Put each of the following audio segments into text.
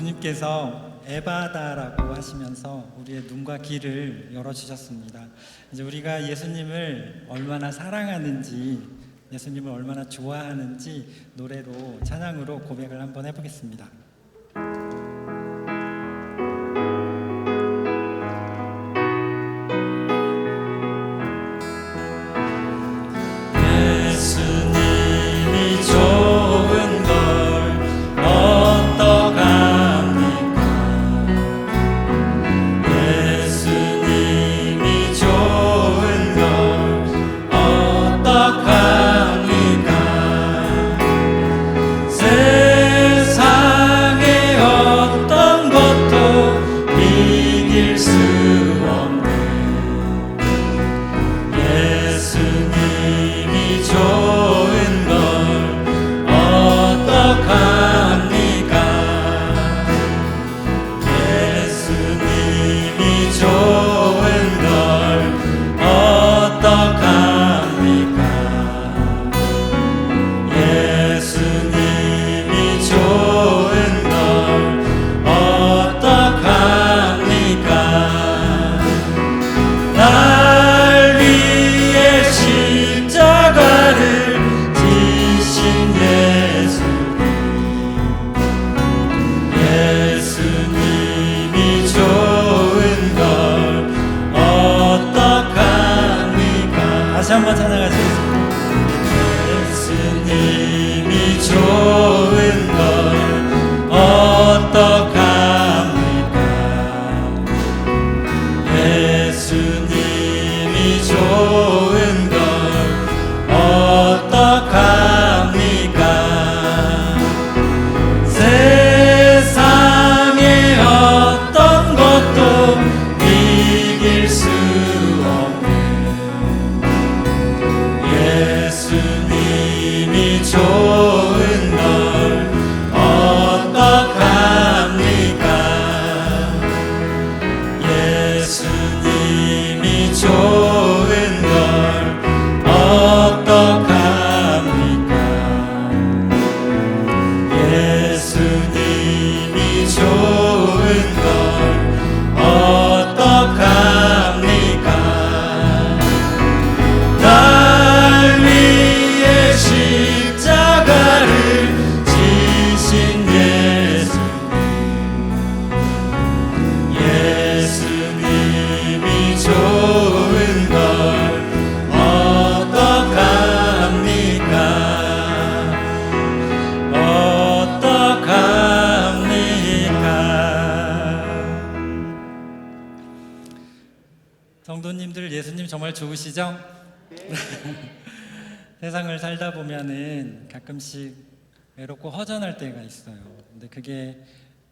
주님께서 에바다라고 하시면서 우리의 눈과 귀를 열어주셨습니다. 이제 우리가 예수님을 얼마나 사랑하는지, 예수님을 얼마나 좋아하는지 노래로, 찬양으로 고백을 한번 해보겠습니다. 예수님이 좋은 걸 어떡합니까? 예수님이 좋은 걸 어떡합니까? 세상의 어떤 것도 이길 수 없네. 예수님이 좋은 걸 어떡합니까? 예수님이 좋은 걸 어떡합니까? 예수님이 좋은 걸 어떡합니까? 날 위해 십자가를 지신 예수님이 좋은 걸 어떡합니까? 다시 한번 찬양하시겠습니다. 예수님이 좋은 걸 어떡합니까? 예수님이 좋은 걸 어떡합니까? 세상의 어떤 것도 이길 수 없네. 예수님이 좋은 걸 어떡합니까? 예수님이 좋은 걸 어떡합니까? 예수님이 좋은 걸 어떡합니까? 날 위해 십자가를 지신 예수님이 좋은 걸 어떡합니까? 어떡합니까? 성도님들, 예수님 정말 좋으시죠? 세상을 살다 보면은 가끔씩 외롭고 허전할 때가 있어요. 근데 그게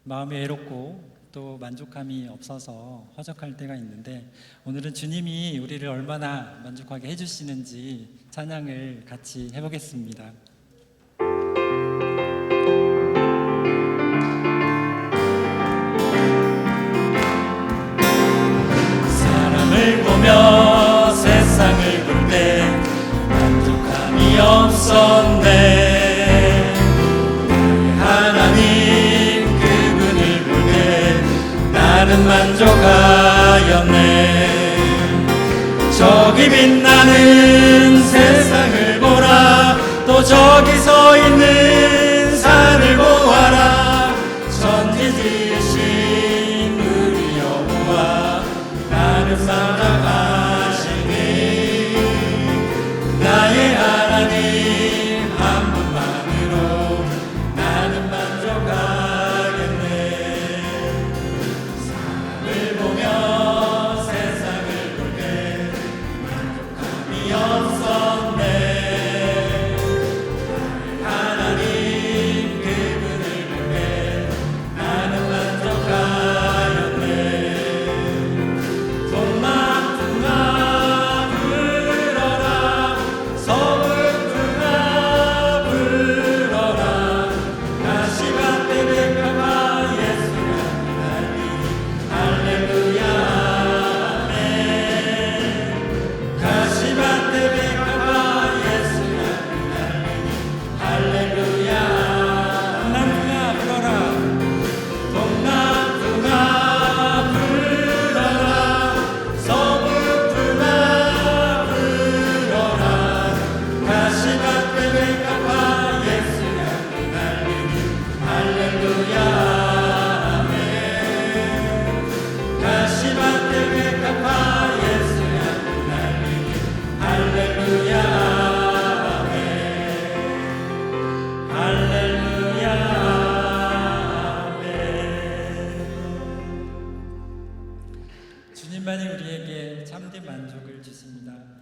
마음이 외롭고 또 만족감이 없어서 허적할 때가 있는데, 오늘은 주님이 우리를 얼마나 만족하게 해주시는지 찬양을 같이 해보겠습니다. 사람을 보며 세상을 볼 때 만족함이 없었네. 하나님 그분을 볼 때 나는 만족하였네. 저기 빛나는 세상을 보라. 또 저기 서 있는 산을 보아라. 천지 지으신 우리 여호와 나를 사랑하시니 나의 하나님 한 분만으로 나는 만족하겠네. 사람을 보며 세상을 볼 때 만족함이 없었네. 하나님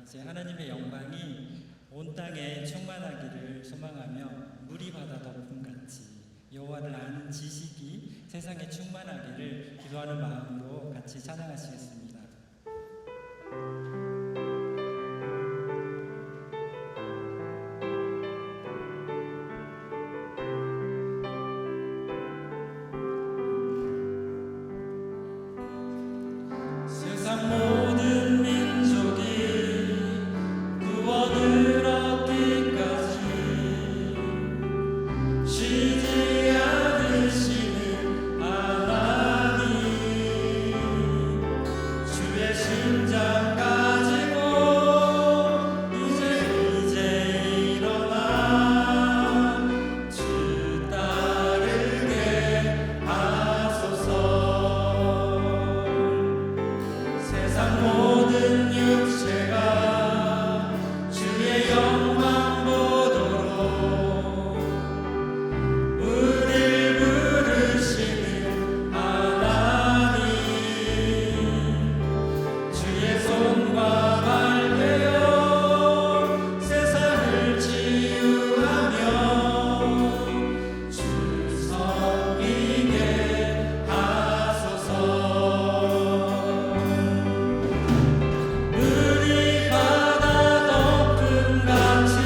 이제 하나님의 영광이 온 땅에 충만하기를 소망하며 물이 바다 덮음같이 여호와를 아는 지식이 세상에 충만하기를 기도하는 마음으로 같이 찬양하시겠습니다. 세상 모든 민족이 구원을 얻기까지 쉬지 않으시는 하나님, 주의 심장 가지고 이제 일어나 주 따르게 하소서. 세상 모든 육체가 주의 영광 보도록 우릴 부르시는 하나님, 주의 손과 발 되어 세상을 치유하며 주 섬기게 하소서. 물이 바다 덮음같이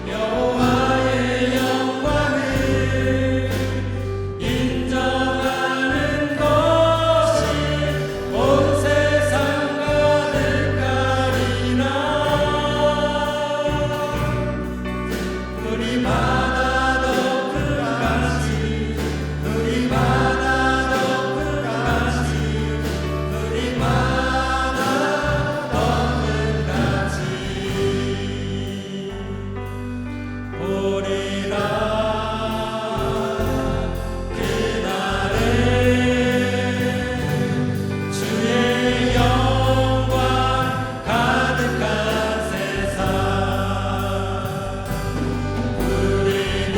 여호와의 영광을 인정하는 것이 온 세상 가득하리라. 물이 바다 덮음같이 물이 바다 덮음같이 물이 바다 덮음같이 보리라. 그날에 주의 영광 가득한 세상 우리는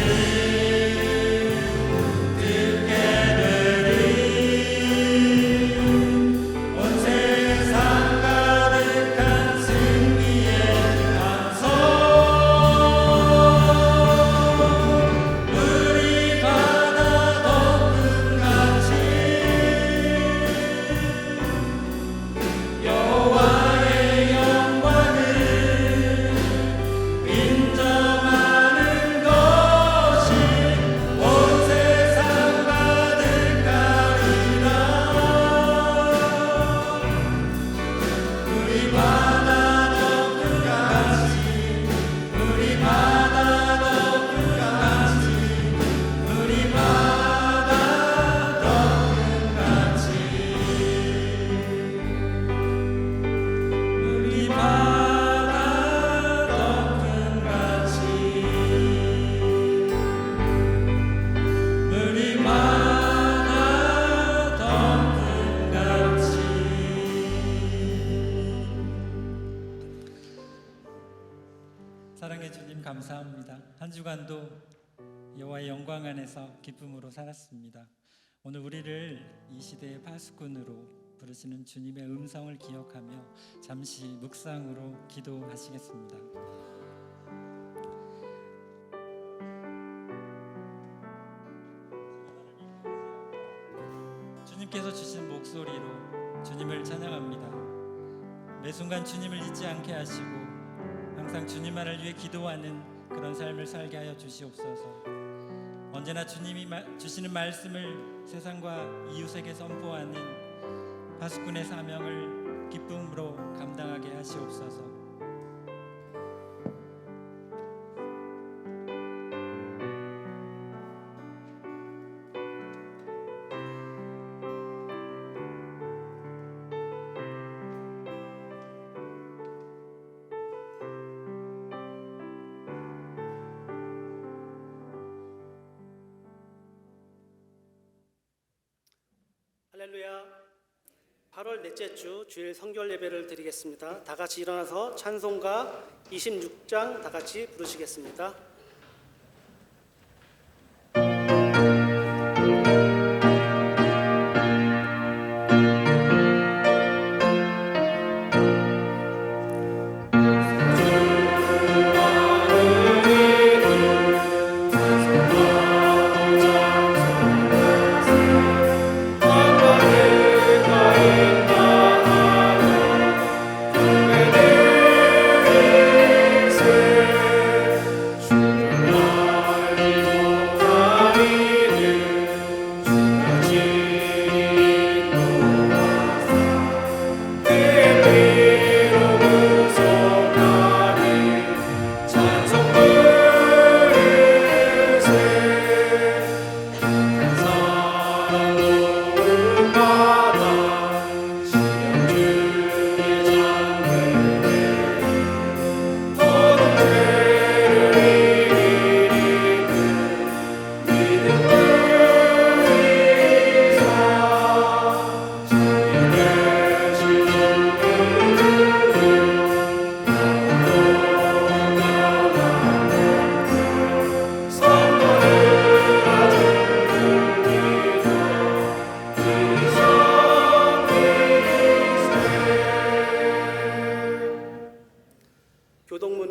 듣게 되리. 온 세상 가득한 승리의 함성. 물이 바다 덮음같이 여호와의 영광을 인정하는 것이 온 세상 가득하리라. 물이 바다 덮음같이 물이 바다 덮음같이 물이 바다 덮음같이 물이 바다 덮음같이 물이 바다 덮음같이. 사랑해 주님 감사합니다. 한 주간도 여호와의 영광 안에서 기쁨으로 살았습니다. 오늘 우리를 이 시대의 파수꾼으로 부르시는 주님의 음성을 기억하며 잠시 묵상으로 기도하시겠습니다. 주님께서 주신 목소리로 주님을 찬양합니다. 매 순간 주님을 잊지 않게 하시고 항상 주님만을 위해 기도하는 그런 삶을 살게 하여 주시옵소서. 언제나 주님이 주시는 말씀을 세상과 이웃에게 선포하는 파수꾼의 사명을 기쁨으로 감당하게 하시옵소서. 할렐루야. 8월 넷째 주 주일 성결 예배를 드리겠습니다. 다 같이 일어나서 찬송가 26장 다 같이 부르시겠습니다.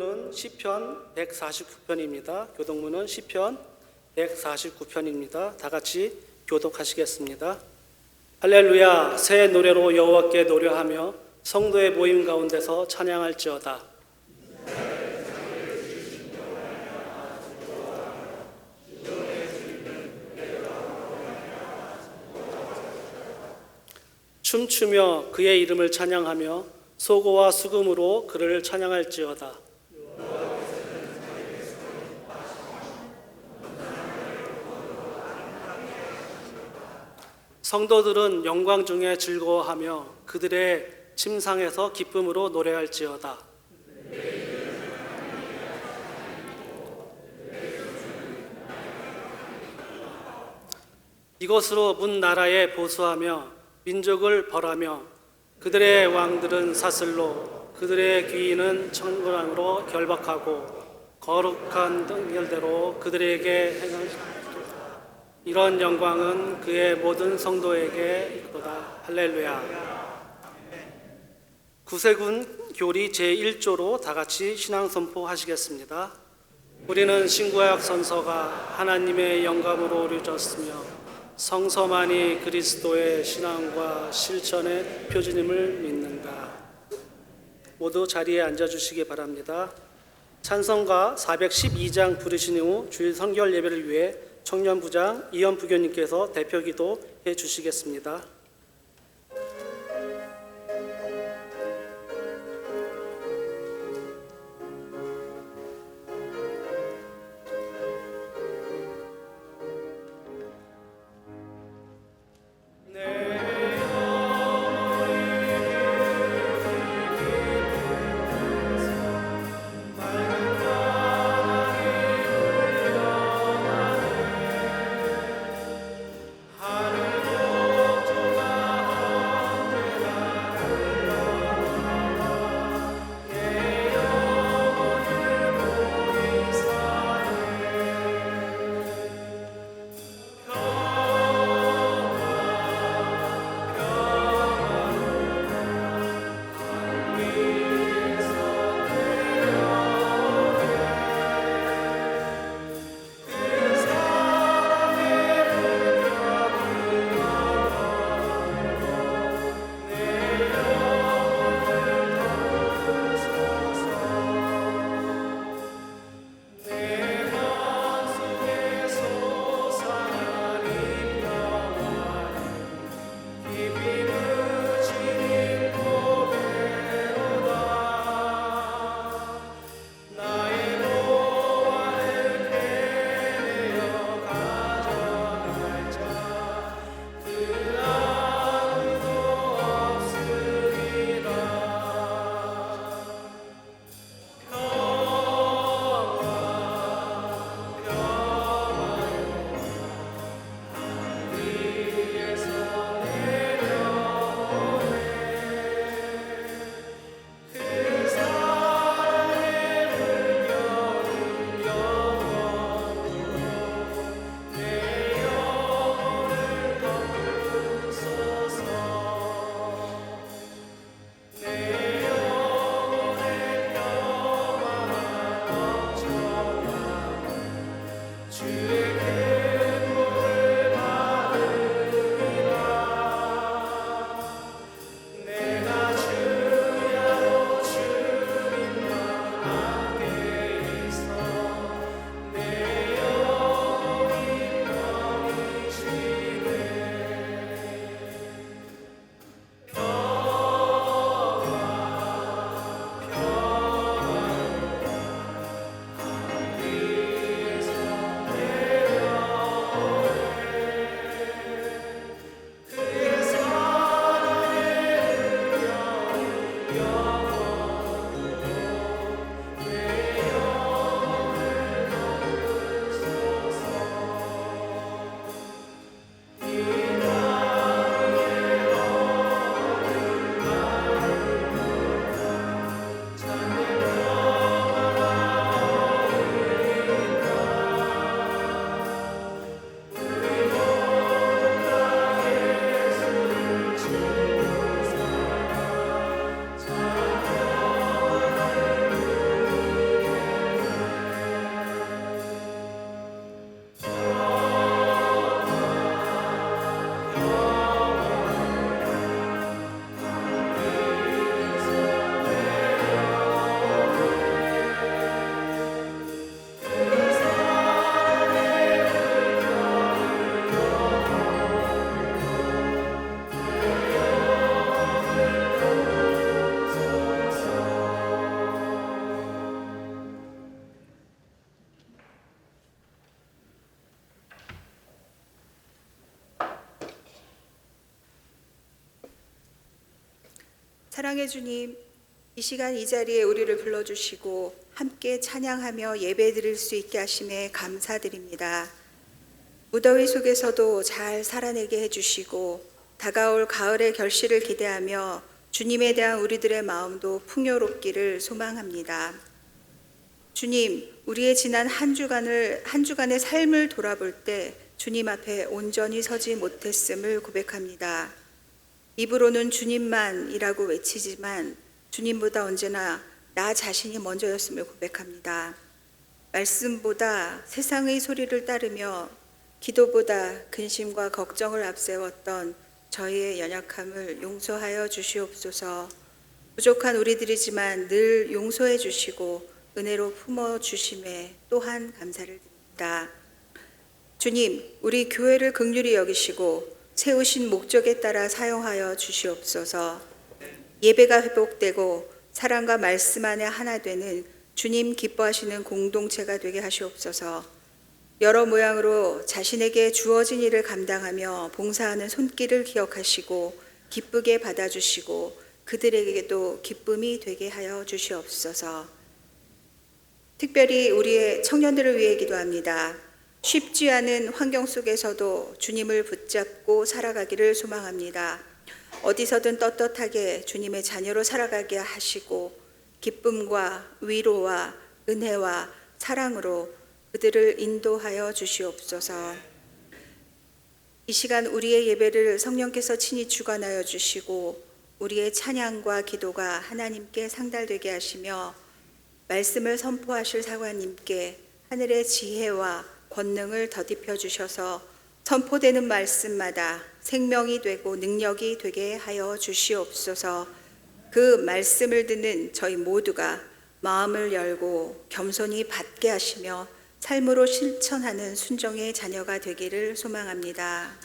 교동문은 시편 149편입니다. 교동문은 시편 149편입니다. 다 같이 교독하시겠습니다. 할렐루야. 새 노래로 여호와께 노래하며 성도의 모임 가운데서 찬양할지어다. 춤추며 그의 이름을 찬양하며 소고와 수금으로 그를 찬양할지어다. 성도들은 영광 중에 즐거워하며 그들의 침상에서 기쁨으로 노래할지어다. 이것으로 문 나라에 보수하며 민족을 벌하며 그들의 왕들은 사슬로 그들의 귀인은 청구랑으로 결박하고 거룩한 등결대로 그들에게 행할 이런 영광은 그의 모든 성도에게 있도다. 할렐루야. 구세군 교리 제1조로 다 같이 신앙 선포하시겠습니다. 우리는 신구약 선서가 하나님의 영감으로 이루어졌으며 성서만이 그리스도의 신앙과 실천의 표준임을 믿는다. 모두 자리에 앉아주시기 바랍니다. 찬송가 412장 부르신 후 주일 성결 예배를 위해 청년부장 이현 부교님께서 대표 기도해 주시겠습니다. 사랑의 주님, 이 시간 이 자리에 우리를 불러주시고 함께 찬양하며 예배드릴 수 있게 하심에 감사드립니다. 무더위 속에서도 잘 살아내게 해주시고 다가올 가을의 결실을 기대하며 주님에 대한 우리들의 마음도 풍요롭기를 소망합니다. 주님, 우리의 지난 한 주간의 삶을 돌아볼 때 주님 앞에 온전히 서지 못했음을 고백합니다. 입으로는 주님만이라고 외치지만 주님보다 언제나 나 자신이 먼저였음을 고백합니다. 말씀보다 세상의 소리를 따르며 기도보다 근심과 걱정을 앞세웠던 저희의 연약함을 용서하여 주시옵소서. 부족한 우리들이지만 늘 용서해 주시고 은혜로 품어 주심에 또한 감사를 드립니다. 주님, 우리 교회를 긍휼히 여기시고 세우신 목적에 따라 사용하여 주시옵소서. 예배가 회복되고 사랑과 말씀 안에 하나 되는 주님 기뻐하시는 공동체가 되게 하시옵소서. 여러 모양으로 자신에게 주어진 일을 감당하며 봉사하는 손길을 기억하시고 기쁘게 받아주시고 그들에게도 기쁨이 되게 하여 주시옵소서. 특별히 우리의 청년들을 위해 기도합니다. 쉽지 않은 환경 속에서도 주님을 붙잡고 살아가기를 소망합니다. 어디서든 떳떳하게 주님의 자녀로 살아가게 하시고 기쁨과 위로와 은혜와 사랑으로 그들을 인도하여 주시옵소서. 이 시간 우리의 예배를 성령께서 친히 주관하여 주시고 우리의 찬양과 기도가 하나님께 상달되게 하시며 말씀을 선포하실 사관님께 하늘의 지혜와 권능을 더딥혀 주셔서 선포되는 말씀마다 생명이 되고 능력이 되게 하여 주시옵소서. 그 말씀을 듣는 저희 모두가 마음을 열고 겸손히 받게 하시며 삶으로 실천하는 순종의 자녀가 되기를 소망합니다.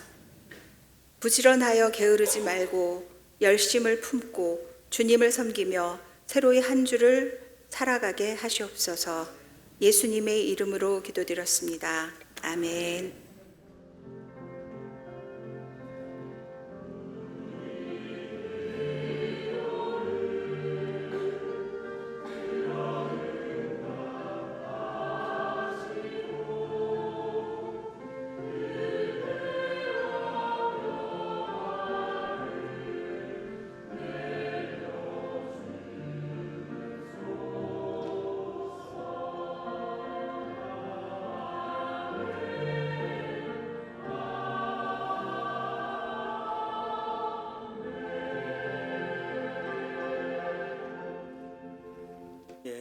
부지런하여 게으르지 말고 열심을 품고 주님을 섬기며 새로이 한 주를 살아가게 하시옵소서. 예수님의 이름으로 기도드렸습니다. 아멘.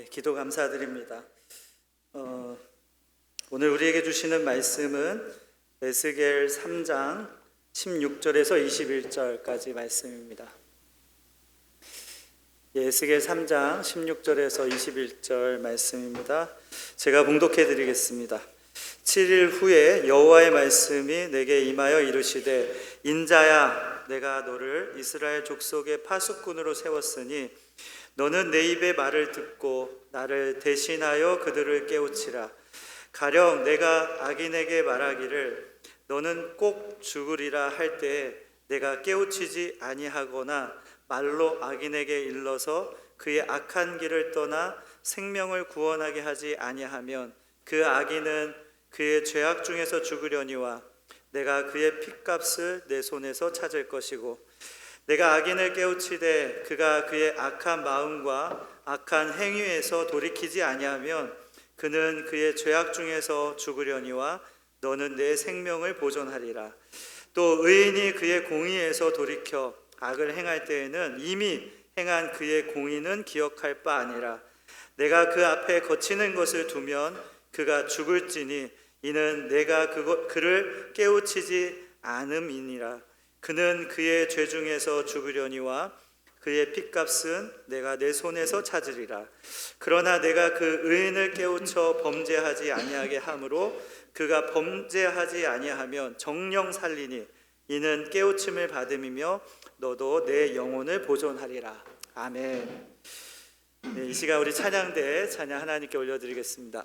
기도 감사드립니다. 오늘 우리에게 주시는 말씀은 에스겔 3장 16절에서 21절까지 말씀입니다. 에스겔 3장 16절에서 21절 말씀입니다. 제가 봉독해 드리겠습니다. 7일 후에 여호와의 말씀이 내게 임하여 이르시되 인자야, 내가 너를 이스라엘 족속의 파수꾼으로 세웠으니 너는 내 입의 말을 듣고 나를 대신하여 그들을 깨우치라. 가령 내가 악인에게 말하기를 너는 꼭 죽으리라 할 때에 내가 깨우치지 아니하거나 말로 악인에게 일러서 그의 악한 길을 떠나 생명을 구원하게 하지 아니하면 그 악인은 그의 죄악 중에서 죽으려니와 내가 그의 핏값을 내 손에서 찾을 것이고 내가 악인을 깨우치되 그가 그의 악한 마음과 악한 행위에서 돌이키지 아니하면 그는 그의 죄악 중에서 죽으려니와 너는 내 생명을 보존하리라. 또 의인이 그의 공의에서 돌이켜 악을 행할 때에는 이미 행한 그의 공의는 기억할 바 아니라 내가 그 앞에 거치는 것을 두면 그가 죽을지니 이는 내가 그를 깨우치지 않음이니라. 그는 그의 죄 중에서 죽으려니와 그의 핏값은 내가 내 손에서 찾으리라. 그러나 내가 그 의인을 깨우쳐 범죄하지 아니하게 함으로 그가 범죄하지 아니하면 정령 살리니 이는 깨우침을 받음이며 너도 내 영혼을 보존하리라. 아멘. 네, 이 시간 우리 찬양대 찬양 하나님께 올려드리겠습니다.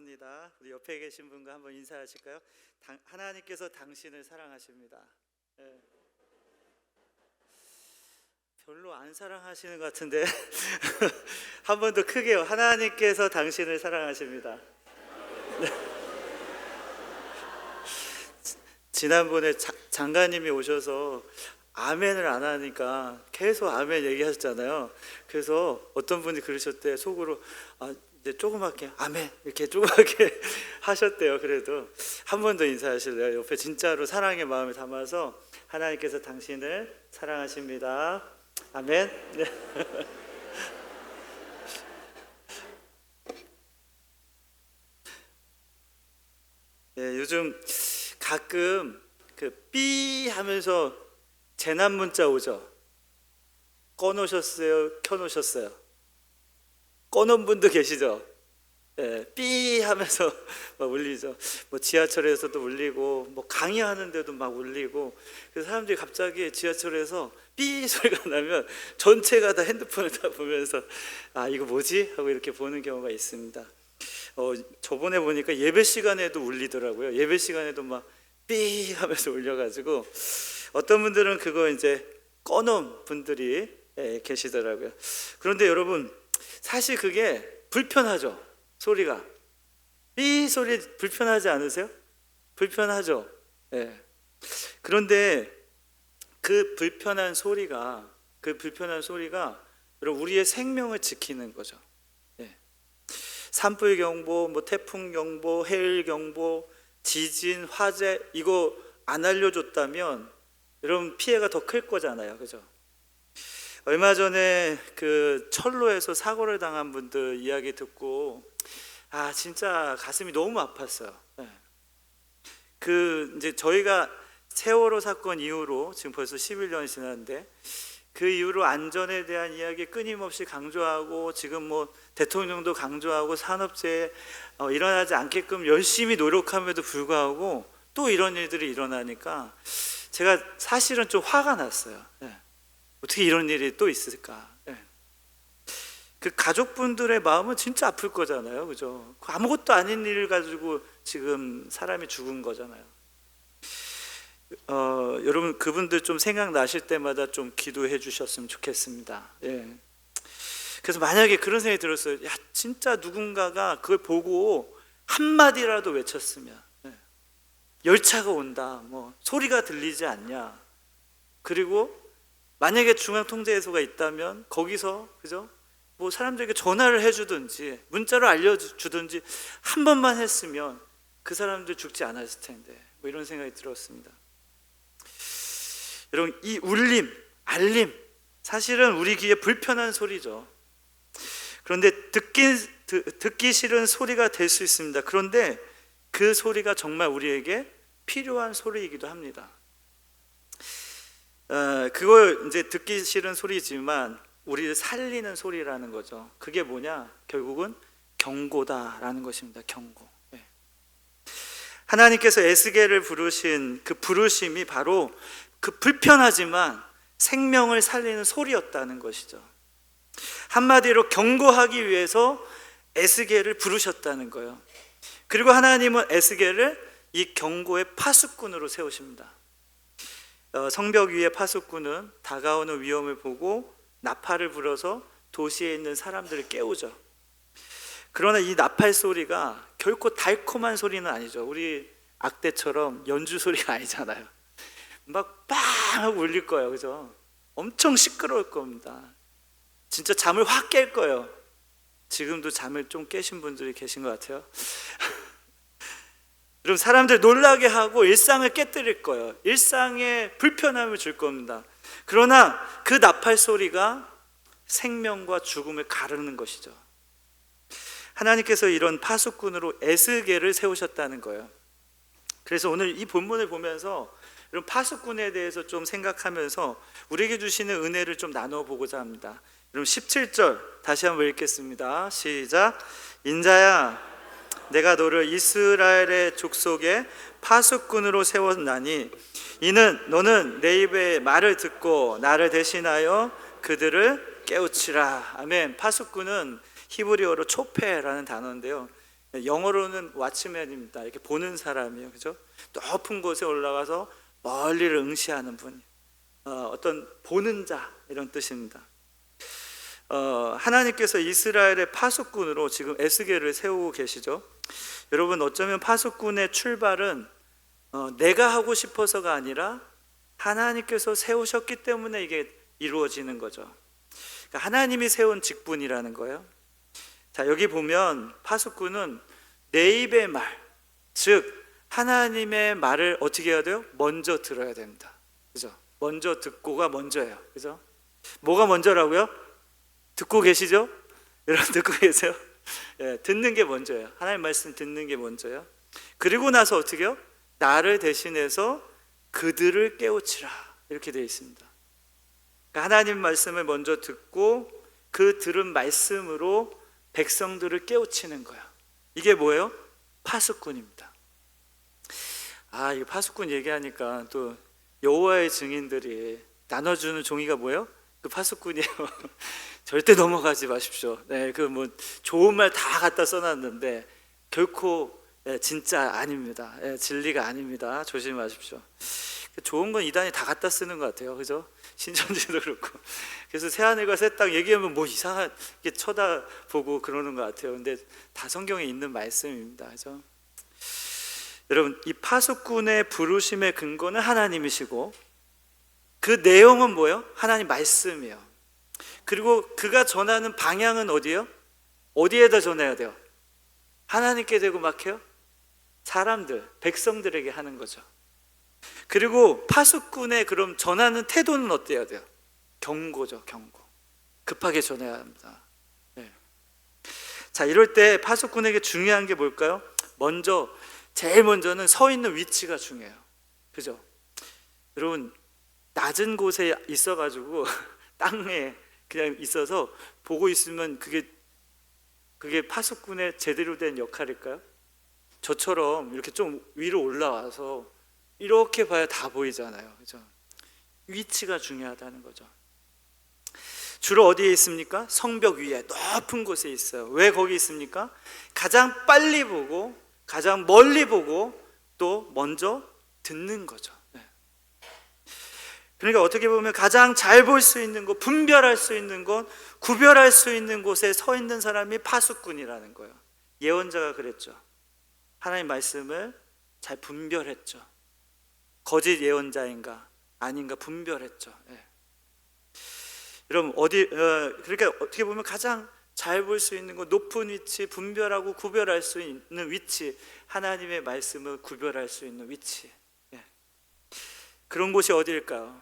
감사합니다. 우리 옆에 계신 분과 한번 인사하실까요? 하나님께서 당신을 사랑하십니다. 예. 별로 안 사랑하시는 것 같은데 한 번 더 크게요. 하나님께서 당신을 사랑하십니다. 네. 지난번에 장관님이 오셔서 아멘을 안 하니까 계속 아멘 얘기하셨잖아요. 그래서 어떤 분이 그러셨대. 속으로 이제 조그맣게 아멘 이렇게 조그맣게 하셨대요. 그래도 한 번 더 인사하실래요? 옆에 진짜로 사랑의 마음을 담아서 하나님께서 당신을 사랑하십니다. 아멘. 네. 네, 요즘 가끔 그 삐 하면서 재난 문자 오죠. 꺼놓으셨어요? 켜놓으셨어요? 꺼놓은 분도 계시죠? 예, 삐 하면서 막 울리죠. 뭐 지하철에서도 울리고, 뭐 강의하는데도 막 울리고. 그래서 사람들이 갑자기 지하철에서 삐 소리가 나면 전체가 다 핸드폰을 다 보면서 이거 뭐지? 하고 이렇게 보는 경우가 있습니다. 저번에 보니까 예배 시간에도 울리더라고요. 예배 시간에도 막 삐 하면서 울려가지고 어떤 분들은 그거 이제 꺼놓은 분들이 계시더라고요. 그런데 여러분, 사실 그게 불편하죠. 소리가 삐 소리 불편하지 않으세요? 불편하죠. 예. 그런데 그 불편한 소리가 여러분 우리의 생명을 지키는 거죠. 예. 산불 경보, 뭐 태풍 경보, 해일 경보, 지진, 화재 이거 안 알려줬다면 여러분 피해가 더 클 거잖아요, 그죠? 얼마 전에 그 철로에서 사고를 당한 분들 이야기 듣고 진짜 가슴이 너무 아팠어요. 네. 그 이제 저희가 세월호 사건 이후로 지금 벌써 11년이 지났는데 그 이후로 안전에 대한 이야기 끊임없이 강조하고 지금 뭐 대통령도 강조하고 산업재해 일어나지 않게끔 열심히 노력함에도 불구하고 또 이런 일들이 일어나니까 제가 사실은 좀 화가 났어요. 네. 어떻게 이런 일이 또 있을까? 네. 그 가족분들의 마음은 진짜 아플 거잖아요, 그죠? 아무것도 아닌 일 가지고 지금 사람이 죽은 거잖아요. 여러분 그분들 좀 생각나실 때마다 좀 기도해 주셨으면 좋겠습니다. 예. 그래서 만약에 그런 생각이 들었어요. 야, 진짜 누군가가 그걸 보고 한마디라도 외쳤으면, 예. 열차가 온다, 뭐 소리가 들리지 않냐, 그리고 만약에 중앙통제소가 있다면 거기서, 그죠? 뭐 사람들에게 전화를 해주든지 문자로 알려주든지 한 번만 했으면 그 사람들 죽지 않았을 텐데, 뭐 이런 생각이 들었습니다. 여러분, 이 울림, 알림, 사실은 우리 귀에 불편한 소리죠. 그런데 듣기 싫은 소리가 될 수 있습니다. 그런데 그 소리가 정말 우리에게 필요한 소리이기도 합니다. 그걸 이제 듣기 싫은 소리지만 우리를 살리는 소리라는 거죠. 그게 뭐냐? 결국은 경고다라는 것입니다. 경고. 네. 하나님께서 에스겔을 부르신 그 부르심이 바로 그 불편하지만 생명을 살리는 소리였다는 것이죠. 한마디로 경고하기 위해서 에스겔을 부르셨다는 거예요. 그리고 하나님은 에스겔을 이 경고의 파수꾼으로 세우십니다. 성벽 위의 파수꾼은 다가오는 위험을 보고 나팔을 불어서 도시에 있는 사람들을 깨우죠. 그러나 이 나팔 소리가 결코 달콤한 소리는 아니죠. 우리 악대처럼 연주 소리가 아니잖아요. 막 빵 하고 울릴 거예요, 그죠? 엄청 시끄러울 겁니다. 진짜 잠을 확 깰 거예요. 지금도 잠을 좀 깨신 분들이 계신 것 같아요. 여러분, 사람들 놀라게 하고 일상을 깨뜨릴 거예요. 일상에 불편함을 줄 겁니다. 그러나 그 나팔 소리가 생명과 죽음을 가르는 것이죠. 하나님께서 이런 파수꾼으로 에스겔을 세우셨다는 거예요. 그래서 오늘 이 본문을 보면서 이런 파수꾼에 대해서 좀 생각하면서 우리에게 주시는 은혜를 좀 나눠보고자 합니다. 여러분 17절 다시 한번 읽겠습니다. 시작. 인자야, 내가 너를 이스라엘의 족속의 파수꾼으로 세웠나니 이는 너는 내 입의 말을 듣고 나를 대신하여 그들을 깨우치라. 아멘. 파수꾼은 히브리어로 초페라는 단어인데요, 영어로는 왓츠맨입니다. 이렇게 보는 사람이에요. 그죠? 높은 곳에 올라가서 멀리를 응시하는 분. 어떤 보는 자 이런 뜻입니다. 하나님께서 이스라엘의 파수꾼으로 지금 에스겔을 세우고 계시죠. 여러분, 어쩌면 파수꾼의 출발은 내가 하고 싶어서가 아니라 하나님께서 세우셨기 때문에 이게 이루어지는 거죠. 그러니까 하나님이 세운 직분이라는 거예요. 자, 여기 보면 파수꾼은 내 입의 말, 즉 하나님의 말을 어떻게 해야 돼요? 먼저 들어야 됩니다. 그죠? 먼저 듣고가 먼저예요. 그죠? 뭐가 먼저라고요? 듣고 계시죠? 여러분 듣고 계세요? 예, 듣는 게 먼저예요. 하나님 말씀 듣는 게 먼저예요. 그리고 나서 어떻게 해요? 나를 대신해서 그들을 깨우치라 이렇게 되어 있습니다. 그러니까 하나님 말씀을 먼저 듣고 그 들은 말씀으로 백성들을 깨우치는 거예요. 이게 뭐예요? 파수꾼입니다. 이 파수꾼 얘기하니까 또 여호와의 증인들이 나눠주는 종이가 뭐예요? 그 파수꾼이에요. 절대 넘어가지 마십시오. 네, 그 뭐 좋은 말 다 갖다 써놨는데 결코 진짜 아닙니다. 진리가 아닙니다. 조심하십시오. 좋은 건 이단이 다 갖다 쓰는 것 같아요. 그죠? 신천지도 그렇고. 그래서 새하늘과 새 땅 얘기하면 뭐 이상하게 쳐다보고 그러는 것 같아요. 근데 다 성경에 있는 말씀입니다. 그죠? 여러분, 이 파수꾼의 부르심의 근거는 하나님이시고 그 내용은 뭐예요? 하나님 말씀이에요. 그리고 그가 전하는 방향은 어디예요? 어디에다 전해야 돼요? 하나님께 대고 막혀요? 사람들, 백성들에게 하는 거죠. 그리고 파수꾼의 그럼 전하는 태도는 어때야 돼요? 경고죠, 경고. 급하게 전해야 합니다. 네. 자, 이럴 때 파수꾼에게 중요한 게 뭘까요? 제일 먼저는 서 있는 위치가 중요해요. 그죠? 여러분, 낮은 곳에 있어가지고 땅에 그냥 있어서 보고 있으면 그게 파수꾼의 제대로 된 역할일까요? 저처럼 이렇게 좀 위로 올라와서 이렇게 봐야 다 보이잖아요. 그죠? 위치가 중요하다는 거죠. 주로 어디에 있습니까? 성벽 위에 높은 곳에 있어요. 왜 거기 있습니까? 가장 빨리 보고 가장 멀리 보고 또 먼저 듣는 거죠. 그러니까 어떻게 보면 가장 잘 볼 수 있는 곳, 분별할 수 있는 곳, 구별할 수 있는 곳에 서 있는 사람이 파수꾼이라는 거예요. 예언자가 그랬죠. 하나님 말씀을 잘 분별했죠. 거짓 예언자인가 아닌가 분별했죠. 여러분, 그러니까 어떻게 보면 가장 잘 볼 수 있는 곳, 높은 위치, 분별하고 구별할 수 있는 위치, 하나님의 말씀을 구별할 수 있는 위치. 그런 곳이 어디일까요?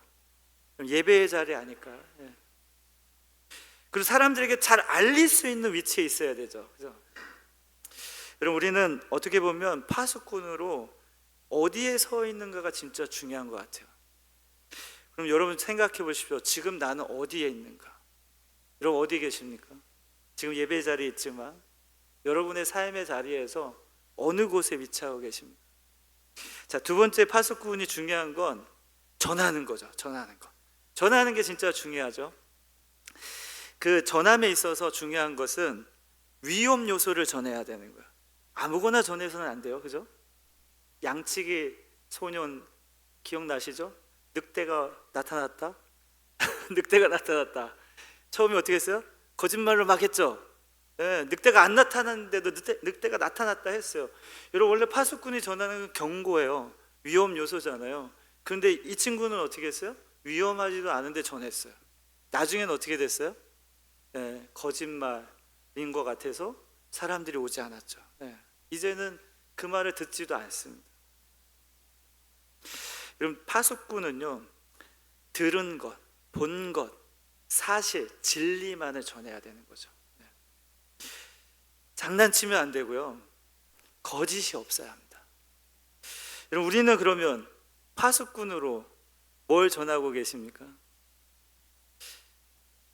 예배의 자리 아닐까요? 그리고 사람들에게 잘 알릴 수 있는 위치에 있어야 되죠. 그죠? 여러분, 우리는 어떻게 보면 파수꾼으로 어디에 서 있는가가 진짜 중요한 것 같아요. 그럼 여러분 생각해 보십시오. 지금 나는 어디에 있는가? 여러분 어디 계십니까? 지금 예배 자리에 있지만 여러분의 삶의 자리에서 어느 곳에 위치하고 계십니까? 자, 두 번째 파수꾼이 중요한 건 전하는 거죠. 전하는 게 진짜 중요하죠. 그 전함에 있어서 중요한 것은 위험 요소를 전해야 되는 거예요. 아무거나 전해서는 안 돼요. 그죠? 양치기 소년 기억나시죠? 늑대가 나타났다. 늑대가 나타났다. 처음에 어떻게 했어요? 거짓말로 막 했죠. 늑대가 안 나타났는데도 늑대가 나타났다 했어요. 여러분, 원래 파수꾼이 전하는 건 경고예요. 위험 요소잖아요. 그런데 이 친구는 어떻게 했어요? 위험하지도 않은데 전했어요. 나중에는 어떻게 됐어요? 거짓말인 것 같아서 사람들이 오지 않았죠. 이제는 그 말을 듣지도 않습니다. 여러분, 파수꾼은요, 들은 것, 본 것, 사실, 진리만을 전해야 되는 거죠. 장난치면 안 되고요, 거짓이 없어야 합니다. 여러분, 우리는 그러면 파수꾼으로 뭘 전하고 계십니까?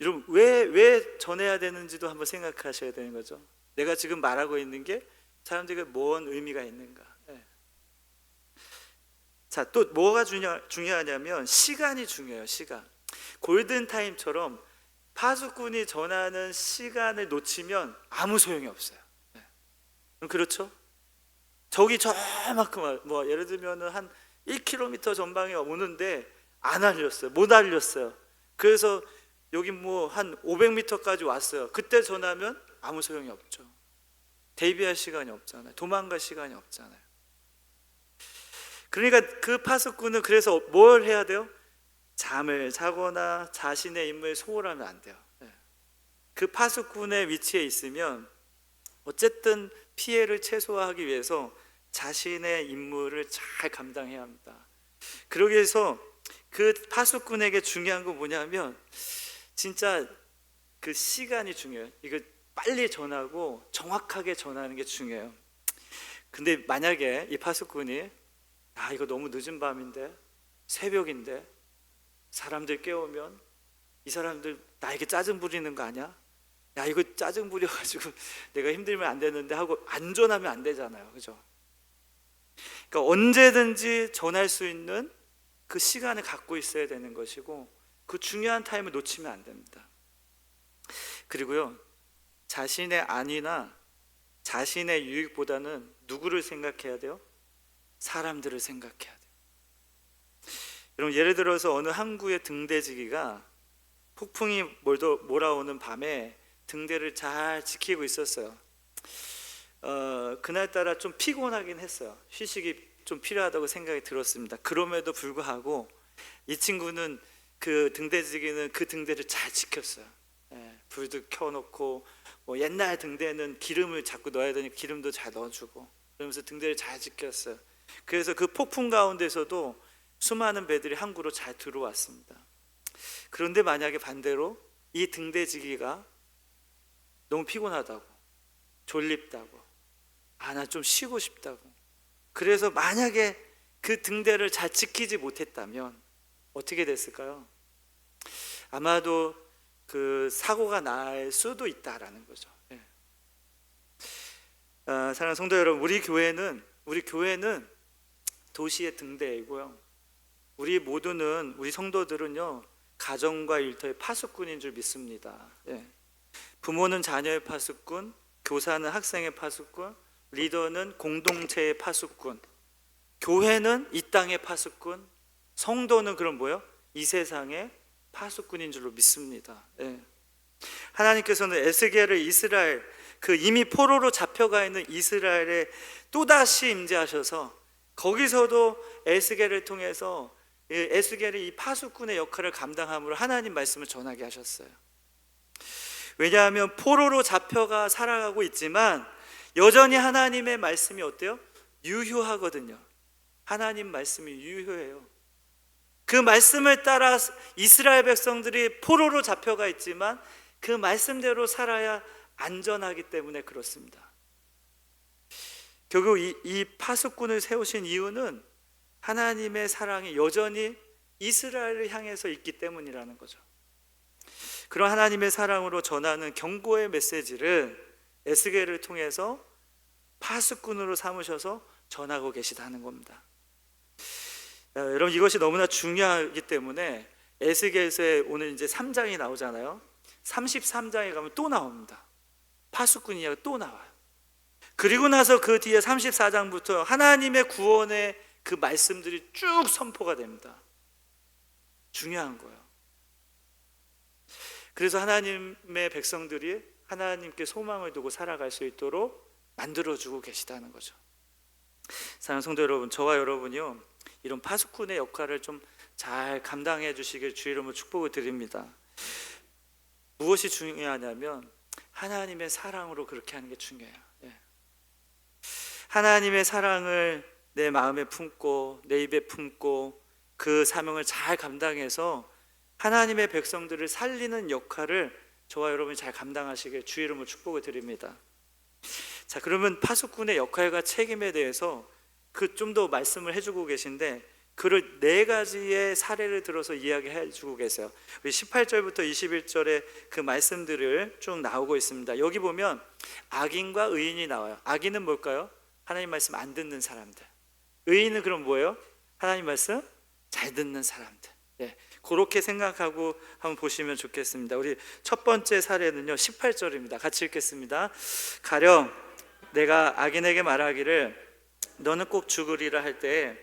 여러분, 왜 전해야 되는지도 한번 생각하셔야 되는 거죠. 내가 지금 말하고 있는 게 사람들에게 뭔 의미가 있는가. 자, 또 뭐가 중요하냐면 시간이 중요해요. 시간. 골든타임처럼 파수꾼이 전하는 시간을 놓치면 아무 소용이 없어요. 그렇죠? 저기 저만큼 뭐 예를 들면은 한 1km 전방에 오는데 안 알렸어요. 못 알렸어요. 그래서 여기 뭐 한 500m까지 왔어요. 그때 전화하면 아무 소용이 없죠. 대비할 시간이 없잖아요. 도망갈 시간이 없잖아요. 그러니까 그 파수꾼은 그래서 뭘 해야 돼요? 잠을 자거나 자신의 임무에 소홀하면 안 돼요. 그 파수꾼의 위치에 있으면 어쨌든 피해를 최소화하기 위해서 자신의 임무를 잘 감당해야 합니다. 그러기 위해서 그 파수꾼에게 중요한 건 뭐냐면 진짜 그 시간이 중요해요. 이거 빨리 전하고 정확하게 전하는 게 중요해요. 근데 만약에 이 파수꾼이 이거 너무 늦은 밤인데 새벽인데 사람들 깨우면 이 사람들 나에게 짜증 부리는 거 아니야? 야 이거 짜증 부려가지고 내가 힘들면 안 되는데 하고 안 전하면 안 되잖아요. 그죠? 그러니까 언제든지 전할 수 있는 그 시간을 갖고 있어야 되는 것이고 그 중요한 타임을 놓치면 안 됩니다. 그리고요 자신의 안위나 자신의 유익보다는 누구를 생각해야 돼요? 사람들을 생각해야 돼요. 여러분 예를 들어서 어느 항구의 등대지기가 폭풍이 몰아오는 밤에 등대를 잘 지키고 있었어요. 그날따라 좀 피곤하긴 했어요. 휴식이 좀 필요하다고 생각이 들었습니다. 그럼에도 불구하고 이 친구는 그 등대지기는 그 등대를 잘 지켰어요. 불도 켜놓고 뭐 옛날 등대는 기름을 자꾸 넣어야 되니까 기름도 잘 넣어주고 그러면서 등대를 잘 지켰어요. 그래서 그 폭풍 가운데서도 수많은 배들이 항구로 잘 들어왔습니다. 그런데 만약에 반대로 이 등대지기가 너무 피곤하다고 졸립다고 나 좀 쉬고 싶다고 그래서 만약에 그 등대를 잘 지키지 못했다면 어떻게 됐을까요? 아마도 그 사고가 날 수도 있다라는 거죠. 사랑하는 성도 여러분, 우리 교회는 도시의 등대이고요. 우리 모두는 우리 성도들은요 가정과 일터의 파수꾼인 줄 믿습니다. 부모는 자녀의 파수꾼, 교사는 학생의 파수꾼, 리더는 공동체의 파수꾼, 교회는 이 땅의 파수꾼, 성도는 그럼 뭐요? 이 세상의 파수꾼인 줄로 믿습니다. 하나님께서는 에스겔을 이스라엘 그 이미 포로로 잡혀가 있는 이스라엘에 또다시 임재하셔서 거기서도 에스겔을 통해서 에스겔이 이 파수꾼의 역할을 감당함으로 하나님 말씀을 전하게 하셨어요. 왜냐하면 포로로 잡혀가 살아가고 있지만 여전히 하나님의 말씀이 어때요? 유효하거든요. 하나님 말씀이 유효해요. 그 말씀을 따라 이스라엘 백성들이 포로로 잡혀가 있지만 그 말씀대로 살아야 안전하기 때문에 그렇습니다. 결국 이 파수꾼을 세우신 이유는 하나님의 사랑이 여전히 이스라엘을 향해서 있기 때문이라는 거죠. 그런 하나님의 사랑으로 전하는 경고의 메시지를 에스겔을 통해서 파수꾼으로 삼으셔서 전하고 계시다는 겁니다. 여러분 이것이 너무나 중요하기 때문에 에스겔서에 오늘 이제 3장이 나오잖아요. 33장에 가면 또 나옵니다. 파수꾼 이야기가 또 나와요. 그리고 나서 그 뒤에 34장부터 하나님의 구원의 그 말씀들이 쭉 선포가 됩니다. 중요한 거예요. 그래서 하나님의 백성들이 하나님께 소망을 두고 살아갈 수 있도록 만들어주고 계시다는 거죠. 사랑하는 성도 여러분, 저와 여러분이요 이런 파수꾼의 역할을 좀 잘 감당해 주시길 주의 이름으로 축복을 드립니다. 무엇이 중요하냐면 하나님의 사랑으로 그렇게 하는 게 중요해요. 하나님의 사랑을 내 마음에 품고 내 입에 품고 그 사명을 잘 감당해서 하나님의 백성들을 살리는 역할을 저와 여러분이 잘 감당하시길 주의 이름으로 축복을 드립니다. 자, 그러면 파수꾼의 역할과 책임에 대해서 그 좀 더 말씀을 해주고 계신데 그를 4가지의 사례를 들어서 이야기해 주고 계세요. 우리 18절부터 21절에 그 말씀들을 쭉 나오고 있습니다. 여기 보면 악인과 의인이 나와요. 악인은 뭘까요? 하나님 말씀 안 듣는 사람들. 의인은 그럼 뭐예요? 하나님 말씀 잘 듣는 사람들. 그렇게 생각하고 한번 보시면 좋겠습니다. 우리 첫 번째 사례는요 18절입니다. 같이 읽겠습니다. 가령 내가 악인에게 말하기를 너는 꼭 죽으리라 할 때에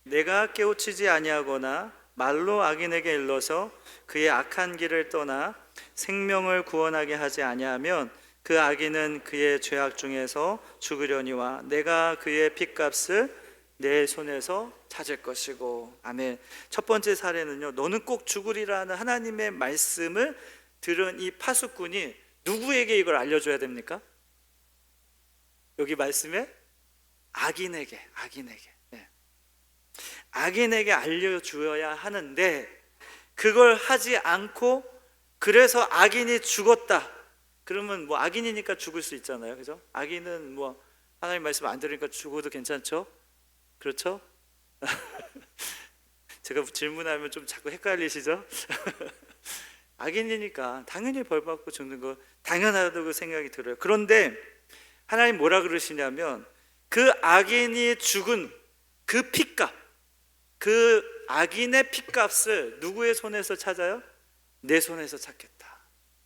내가 깨우치지 아니하거나 말로 악인에게 일러서 그의 악한 길을 떠나 생명을 구원하게 하지 아니하면 그 악인은 그의 죄악 중에서 죽으려니와 내가 그의 핏값을 내 손에서 찾을 것이고. 아멘. 첫 번째 사례는요, 너는 꼭 죽으리라는 하나님의 말씀을 들은 이 파수꾼이 누구에게 이걸 알려줘야 됩니까? 여기 말씀에 악인에게 네. 악인에게 알려주어야 하는데 그걸 하지 않고 그래서 악인이 죽었다. 그러면 뭐 악인이니까 죽을 수 있잖아요, 그죠? 악인은 뭐 하나님 말씀 안 들으니까 죽어도 괜찮죠? 그렇죠? 제가 질문하면 좀 자꾸 헷갈리시죠? 악인이니까 당연히 벌 받고 죽는 거 당연하다고 생각이 들어요. 그런데 하나님 뭐라 그러시냐면 그 악인이 죽은 그 핏값, 그 악인의 핏값을 누구의 손에서 찾아요? 내 손에서 찾겠다.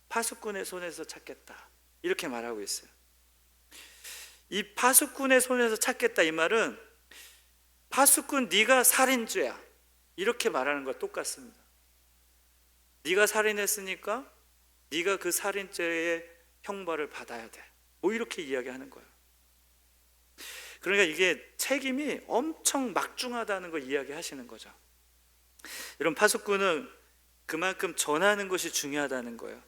파수꾼의 손에서 찾겠다. 이렇게 말하고 있어요. 이 파수꾼의 손에서 찾겠다 이 말은 파수꾼 네가 살인죄야 이렇게 말하는 거와 똑같습니다. 네가 살인했으니까 네가 그 살인죄의 형벌을 받아야 돼. 뭐 이렇게 이야기하는 거예요. 그러니까 이게 책임이 엄청 막중하다는 걸 이야기하시는 거죠. 여러분, 파수꾼은 그만큼 전하는 것이 중요하다는 거예요.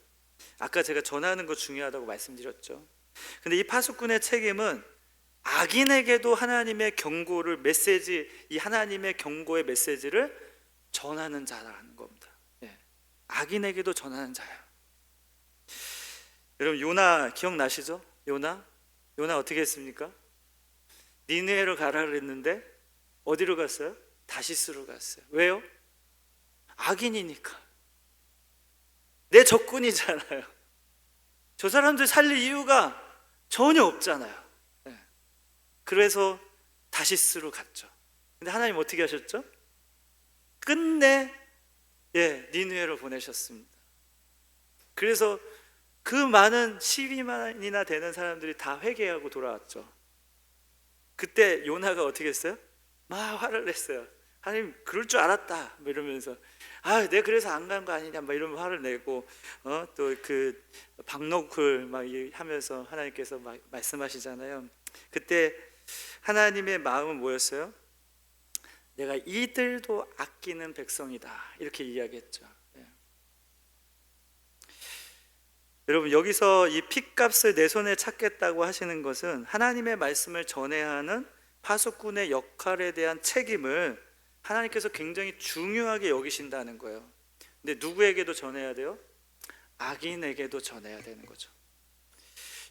아까 제가 전하는 거 중요하다고 말씀드렸죠. 근데 이 파수꾼의 책임은 악인에게도 하나님의 경고를 메시지, 이 하나님의 경고의 메시지를 전하는 자라는 겁니다. 예. 악인에게도 전하는 자예요. 여러분, 요나 기억나시죠? 요나 어떻게 했습니까? 니느웨로 가라 그랬는데 어디로 갔어요? 다시스로 갔어요. 왜요? 악인이니까. 내 적군이잖아요. 저 사람들 살릴 이유가 전혀 없잖아요. 네. 그래서 다시스로 갔죠. 근데 하나님 어떻게 하셨죠? 끝내 니느웨로 보내셨습니다. 그래서 그 많은 12만이나 되는 사람들이 다 회개하고 돌아왔죠. 그때 요나가 어떻게 했어요? 막 화를 냈어요. 하나님 그럴 줄 알았다 뭐 이러면서 내가 그래서 안 간 거 아니냐 막 이런 화를 내고 또 그 박노쿨 막 하면서 하나님께서 막 말씀하시잖아요. 그때 하나님의 마음은 뭐였어요? 내가 이들도 아끼는 백성이다 이렇게 이야기했죠. 여러분, 여기서 이 핏값을 내 손에 찾겠다고 하시는 것은 하나님의 말씀을 전해야 하는 파수꾼의 역할에 대한 책임을 하나님께서 굉장히 중요하게 여기신다는 거예요. 근데 누구에게도 전해야 돼요? 악인에게도 전해야 되는 거죠.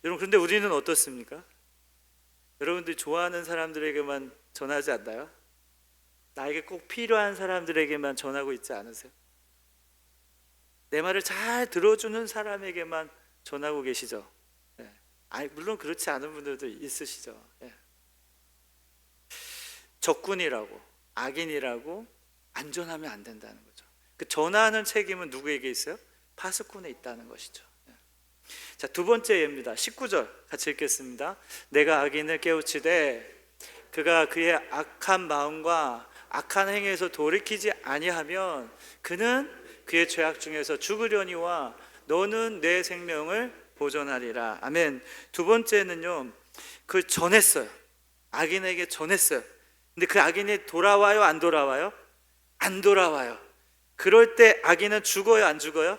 여러분, 그런데 우리는 어떻습니까? 여러분들이 좋아하는 사람들에게만 전하지 않나요? 나에게 꼭 필요한 사람들에게만 전하고 있지 않으세요? 내 말을 잘 들어주는 사람에게만 전하고 계시죠? 네. 물론 그렇지 않은 분들도 있으시죠. 네. 적군이라고 악인이라고 안 전하면 안 된다는 거죠. 그 전하는 책임은 누구에게 있어요? 파수꾼에 있다는 것이죠. 네. 자, 두 번째 예입니다. 19절 같이 읽겠습니다. 내가 악인을 깨우치되 그가 그의 악한 마음과 악한 행위에서 돌이키지 아니하면 그는 그의 죄악 중에서 죽으려니와 너는 내 생명을 보존하리라. 아멘. 두 번째는요, 그걸 전했어요. 악인에게 전했어요. 근데 그 악인이 돌아와요, 안 돌아와요? 안 돌아와요. 그럴 때 악인은 죽어요, 안 죽어요?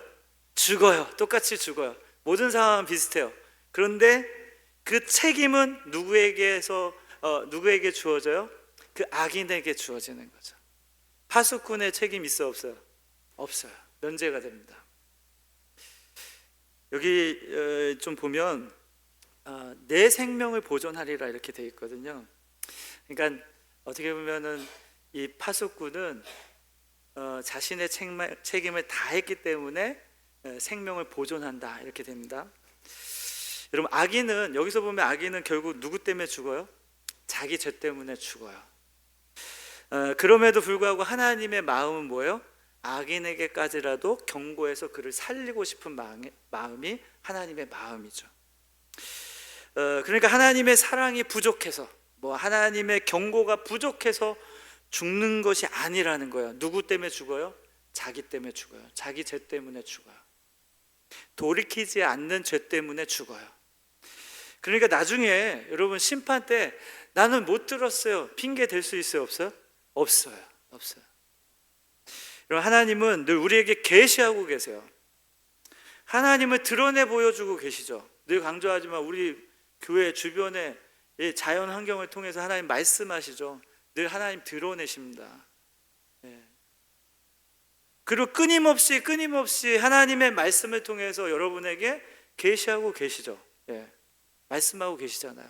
죽어요. 똑같이 죽어요. 모든 상황은 비슷해요. 그런데 그 책임은 누구에게 주어져요? 그 악인에게 주어지는 거죠. 파수꾼의 책임 있어 없어요? 없어요. 면제가 됩니다. 여기 좀 보면 내 생명을 보존하리라 이렇게 돼 있거든요. 그러니까 어떻게 보면은 이 파수꾼은 자신의 책임을 다했기 때문에 생명을 보존한다 이렇게 됩니다. 여러분, 악인은 여기서 보면 악인은 결국 누구 때문에 죽어요? 자기 죄 때문에 죽어요. 그럼에도 불구하고 하나님의 마음은 뭐예요? 악인에게까지라도 경고해서 그를 살리고 싶은 마음이 하나님의 마음이죠. 그러니까 하나님의 사랑이 부족해서, 뭐 하나님의 경고가 부족해서 죽는 것이 아니라는 거예요. 누구 때문에 죽어요? 자기 때문에 죽어요. 자기 죄 때문에 죽어요. 돌이키지 않는 죄 때문에 죽어요. 그러니까 나중에 여러분 심판 때 나는 못 들었어요, 핑계 댈 수 있어요? 없어요? 없어요. 여러분, 하나님은 늘 우리에게 계시하고 계세요. 하나님을 드러내 보여주고 계시죠. 늘 강조하지만 우리 교회 주변에 이 자연 환경을 통해서 하나님 말씀하시죠. 늘 하나님 드러내십니다. 그리고 끊임없이 하나님의 말씀을 통해서 여러분에게 계시하고 계시죠. 말씀하고 계시잖아요.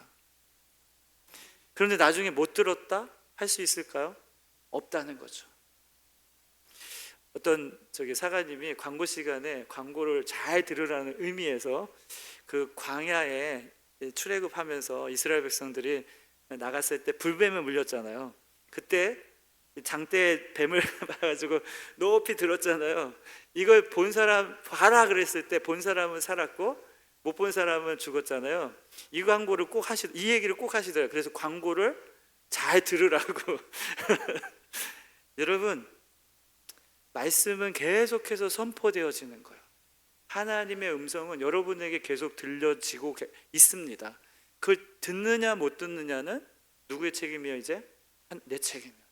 그런데 나중에 못 들었다 할 수 있을까요? 없다는 거죠. 어떤 사가님이 광고 시간에 광고를 잘 들으라는 의미에서 그 광야에 출애굽하면서 이스라엘 백성들이 나갔을 때 불뱀에 물렸잖아요. 그때 장대에 뱀을 봐가지고 높이 들었잖아요. 이걸 본 사람 봐라 그랬을 때 본 사람은 살았고 못 본 사람은 죽었잖아요. 이 얘기를 꼭 하시더라고요. 그래서 광고를 잘 들으라고. 여러분, 말씀은 계속해서 선포되어지는 거예요. 하나님의 음성은 여러분에게 계속 들려지고 있습니다. 그걸 듣느냐 못 듣느냐는 누구의 책임이에요? 이제 내 책임이에요.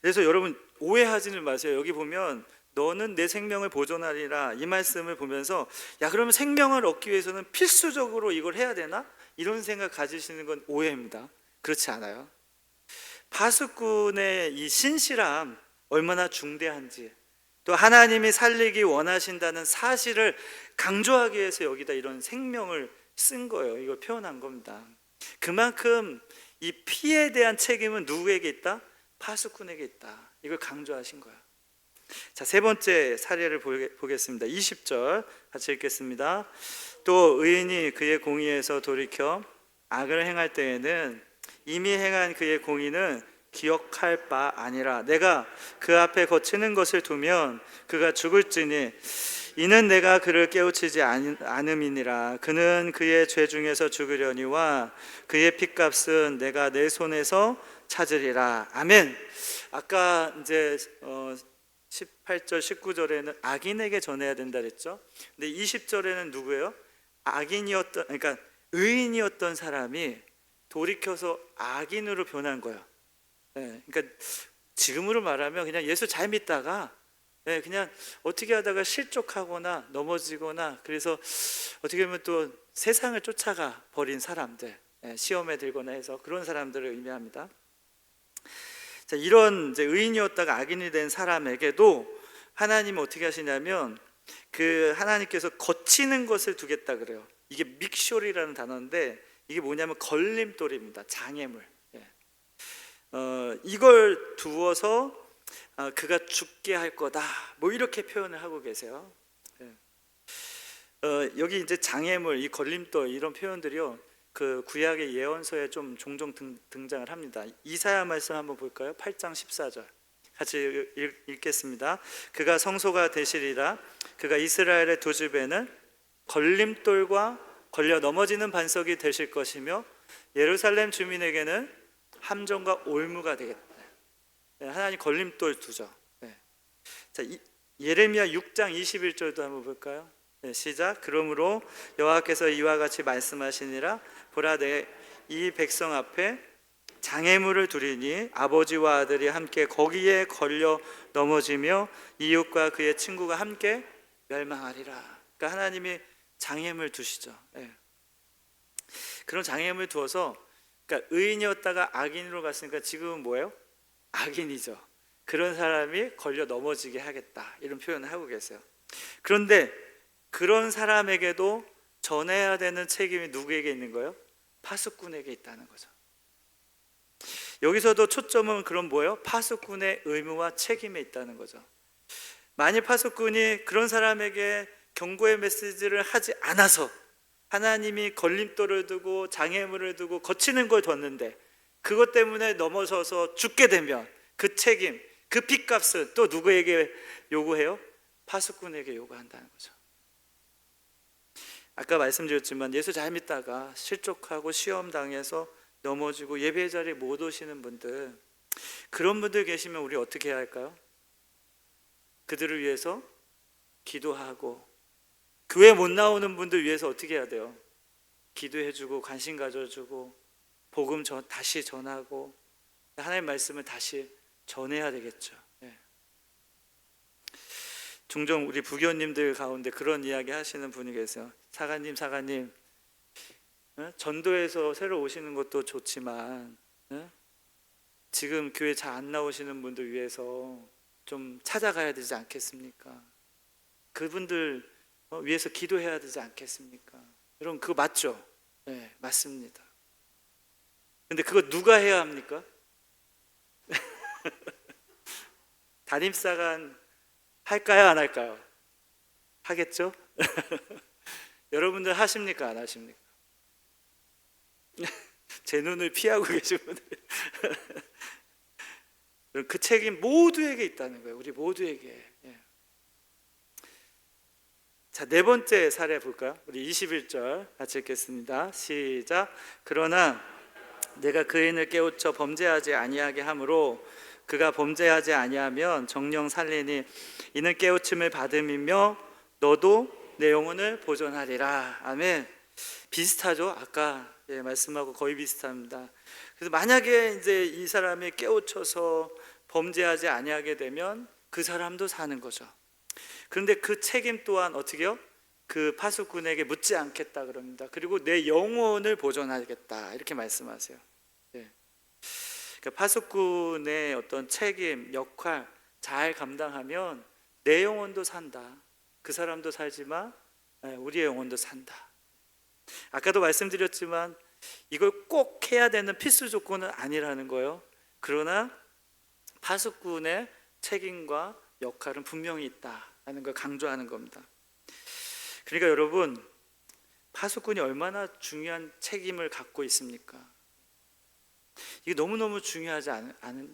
그래서 여러분 오해하지는 마세요. 여기 보면 너는 내 생명을 보존하리라, 이 말씀을 보면서 야, 그러면 생명을 얻기 위해서는 필수적으로 이걸 해야 되나? 이런 생각 가지시는 건 오해입니다. 그렇지 않아요. 파수꾼의 이 신실함 얼마나 중대한지, 또 하나님이 살리기 원하신다는 사실을 강조하기 위해서 여기다 이런 생명을 쓴 거예요. 이걸 표현한 겁니다. 그만큼 이 피에 대한 책임은 누구에게 있다? 파수꾼에게 있다. 이걸 강조하신 거예요. 자, 세 번째 사례를 보겠습니다. 20절 같이 읽겠습니다. 또 의인이 그의 공의에서 돌이켜 악을 행할 때에는 이미 행한 그의 공의는 기억할 바 아니라 내가 그 앞에 거치는 것을 두면 그가 죽을지니 이는 내가 그를 깨우치지 않음이니라. 그는 그의 죄 중에서 죽으려니와 그의 핏값은 내가 내 손에서 찾으리라. 아멘. 아까 이제 18절 19절에는 악인에게 전해야 된다 그랬죠. 근데 20절에는 누구예요? 그러니까 의인이었던 사람이 돌이켜서 악인으로 변한 거예요. 그러니까 지금으로 말하면 그냥 예수 잘 믿다가 그냥 어떻게 하다가 실족하거나 넘어지거나, 그래서 어떻게 보면 또 세상을 쫓아가 버린 사람들, 시험에 들거나 해서 그런 사람들을 의미합니다. 자, 이런 이제 의인이었다가 악인이 된 사람에게도 하나님은 어떻게 하시냐면 그 하나님께서 거치는 것을 두겠다 그래요. 이게 믹쇼리라는 단어인데 이게 뭐냐면 걸림돌입니다. 장애물. 이걸 두어서 그가 죽게 할 거다, 뭐 이렇게 표현을 하고 계세요. 여기 이제 장애물, 이 걸림돌, 이런 표현들이요, 그 구약의 예언서에 좀 종종 등장을 합니다. 이사야 말씀 한번 볼까요? 8장 14절 같이 읽겠습니다. 그가 성소가 되시리라. 그가 이스라엘의 두 집에는 걸림돌과 걸려 넘어지는 반석이 되실 것이며 예루살렘 주민에게는 함정과 올무가 되겠다. 하나님 걸림돌 두죠. 자, 예레미야 6장 21절도 한번 볼까요? 시작. 그러므로 여호와께서 이와 같이 말씀하시니라. 보라, 내 이 백성 앞에 장애물을 두리니 아버지와 아들이 함께 거기에 걸려 넘어지며 이웃과 그의 친구가 함께 멸망하리라. 그러니까 하나님이 장애물 두시죠. 그런 장애물 두어서, 그러니까 의인이었다가 악인으로 갔으니까 지금은 뭐예요? 악인이죠. 그런 사람이 걸려 넘어지게 하겠다, 이런 표현을 하고 계세요. 그런데 그런 사람에게도 전해야 되는 책임이 누구에게 있는 거예요? 파수꾼에게 있다는 거죠. 여기서도 초점은 그럼 뭐예요? 파수꾼의 의무와 책임에 있다는 거죠. 만일 파수꾼이 그런 사람에게 경고의 메시지를 하지 않아서 하나님이 걸림돌을 두고 장애물을 두고 거치는 걸 뒀는데 그것 때문에 넘어져서 죽게 되면 그 책임, 그 핏값은 또 누구에게 요구해요? 파수꾼에게 요구한다는 거죠. 아까 말씀드렸지만 예수 잘 믿다가 실족하고 시험 당해서 넘어지고 예배 자리에 못 오시는 분들, 그런 분들 계시면 우리 어떻게 해야 할까요? 그들을 위해서 기도하고, 교회 못 나오는 분들 위해서 어떻게 해야 돼요? 기도해주고 관심 가져주고 복음 다시 전하고 하나님의 말씀을 다시 전해야 되겠죠. 예. 종종 우리 부교님들 가운데 그런 이야기 하시는 분이 계세요. 사가님 전도에서 새로 오시는 것도 좋지만 지금 교회 잘 안 나오시는 분들 위해서 좀 찾아가야 되지 않겠습니까? 그분들 위해서 기도해야 되지 않겠습니까? 여러분 그거 맞죠? 네, 맞습니다. 근데 그거 누가 해야 합니까? 담임사관 할까요? 안 할까요? 하겠죠? 여러분들 하십니까? 안 하십니까? 제 눈을 피하고 계신 분들. 그 책임 모두에게 있다는 거예요. 우리 모두에게. 예. 자, 네 번째 사례 볼까요? 우리 21절 같이 읽겠습니다. 시작. 그러나 내가 그 인을 깨우쳐 범죄하지 아니하게 하므로 그가 범죄하지 아니하면 정령 살리니 이는 깨우침을 받음이며 너도 내 영혼을 보존하리라. 아멘. 비슷하죠? 아까 말씀하고 거의 비슷합니다. 그래서 만약에 이제 이 사람이 깨우쳐서 범죄하지 아니하게 되면 그 사람도 사는 거죠. 그런데 그 책임 또한 어떻게요? 그 파수꾼에게 묻지 않겠다 그럽니다. 그리고 내 영혼을 보존하겠다 이렇게 말씀하세요. 네. 그러니까 파수꾼의 어떤 책임, 역할 잘 감당하면 내 영혼도 산다. 그 사람도 살지만 우리의 영혼도 산다. 아까도 말씀드렸지만 이걸 꼭 해야 되는 필수 조건은 아니라는 거예요. 그러나 파수꾼의 책임과 역할은 분명히 있다는 걸 강조하는 겁니다. 그러니까 여러분, 파수꾼이 얼마나 중요한 책임을 갖고 있습니까? 이게 너무너무 중요하지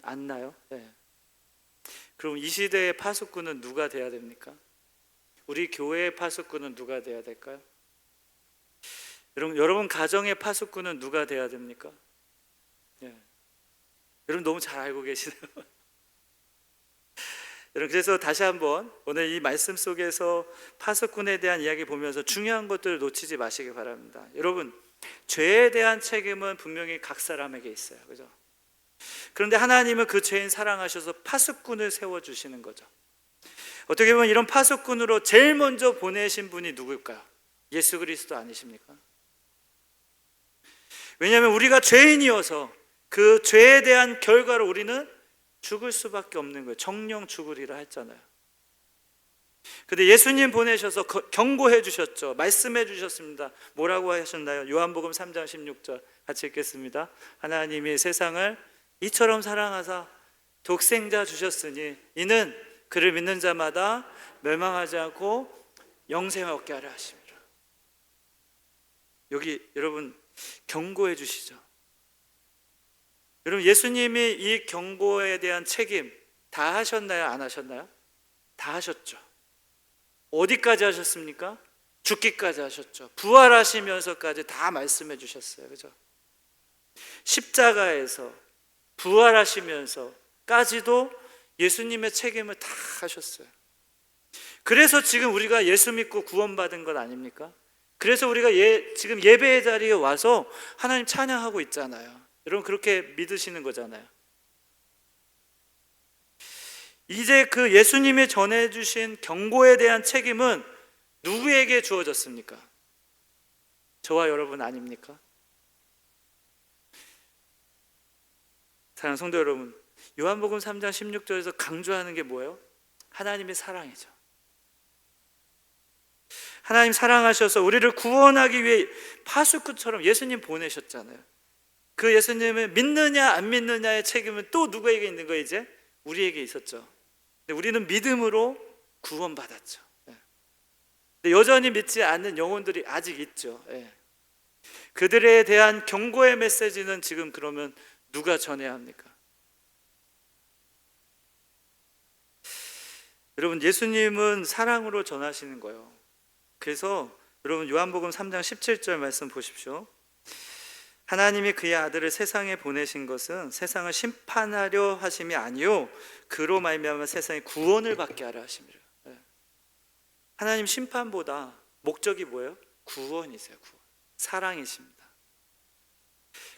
않나요? 네. 그럼 이 시대의 파수꾼은 누가 돼야 됩니까? 우리 교회의 파수꾼은 누가 돼야 될까요? 여러분 가정의 파수꾼은 누가 돼야 됩니까? 네. 여러분 너무 잘 알고 계시네요. 여러분 그래서 다시 한번 오늘 이 말씀 속에서 파수꾼에 대한 이야기 보면서 중요한 것들을 놓치지 마시기 바랍니다. 여러분 죄에 대한 책임은 분명히 각 사람에게 있어요. 그죠? 그런데 하나님은 그 죄인 사랑하셔서 파수꾼을 세워주시는 거죠. 어떻게 보면 이런 파수꾼으로 제일 먼저 보내신 분이 누굴까요? 예수 그리스도 아니십니까? 왜냐하면 우리가 죄인이어서 그 죄에 대한 결과로 우리는 죽을 수밖에 없는 거예요. 정령 죽으리라 했잖아요. 근데 예수님 보내셔서 경고해 주셨죠. 말씀해 주셨습니다. 뭐라고 하셨나요? 요한복음 3장 16절 같이 읽겠습니다. 하나님이 세상을 이처럼 사랑하사 독생자 주셨으니 이는 그를 믿는 자마다 멸망하지 않고 영생을 얻게 하려 하심이라. 여기 여러분 경고해 주시죠. 여러분 예수님이 이 경고에 대한 책임 다 하셨나요? 안 하셨나요? 다 하셨죠. 어디까지 하셨습니까? 죽기까지 하셨죠. 부활하시면서까지 다 말씀해 주셨어요. 그죠? 십자가에서 부활하시면서까지도 예수님의 책임을 다 하셨어요. 그래서 지금 우리가 예수 믿고 구원받은 것 아닙니까? 그래서 우리가 지금 예배의 자리에 와서 하나님 찬양하고 있잖아요. 여러분 그렇게 믿으시는 거잖아요. 이제 그 예수님이 전해주신 경고에 대한 책임은 누구에게 주어졌습니까? 저와 여러분 아닙니까? 사랑하는 성도 여러분, 요한복음 3장 16절에서 강조하는 게 뭐예요? 하나님의 사랑이죠. 하나님 사랑하셔서 우리를 구원하기 위해 파수꾼처럼 예수님 보내셨잖아요. 그 예수님을 믿느냐 안 믿느냐의 책임은 또 누구에게 있는 거예요? 이제 우리에게 있었죠. 근데 우리는 믿음으로 구원받았죠. 근데 여전히 믿지 않는 영혼들이 아직 있죠. 그들에 대한 경고의 메시지는 지금 그러면 누가 전해야 합니까? 여러분 예수님은 사랑으로 전하시는 거예요. 그래서 여러분 요한복음 3장 17절 말씀 보십시오. 하나님이 그의 아들을 세상에 보내신 것은 세상을 심판하려 하심이 아니요 그로 말미암아 세상에 구원을 받게 하려 하심이라. 하나님 심판보다 목적이 뭐예요? 구원이세요. 구원. 사랑이십니다.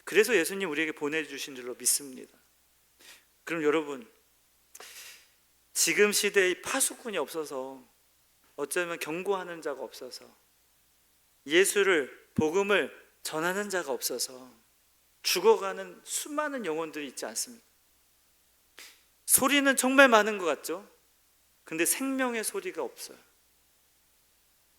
그래서 예수님 우리에게 보내주신 줄로 믿습니다. 그럼 여러분, 지금 시대의 파수꾼이 없어서, 어쩌면 경고하는 자가 없어서, 예수를, 복음을 전하는 자가 없어서 죽어가는 수많은 영혼들이 있지 않습니까? 소리는 정말 많은 것 같죠? 근데 생명의 소리가 없어요.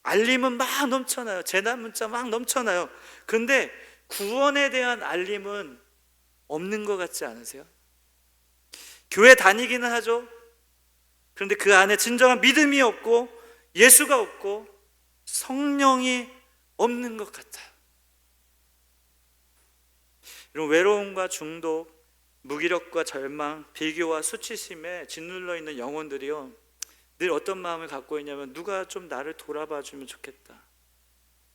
알림은 막 넘쳐나요. 재난 문자 막 넘쳐나요. 근데 구원에 대한 알림은 없는 것 같지 않으세요? 교회 다니기는 하죠. 그런데 그 안에 진정한 믿음이 없고 예수가 없고 성령이 없는 것 같아요. 이런 외로움과 중독, 무기력과 절망, 비교와 수치심에 짓눌러 있는 영혼들이요, 늘 어떤 마음을 갖고 있냐면, 누가 좀 나를 돌아봐 주면 좋겠다,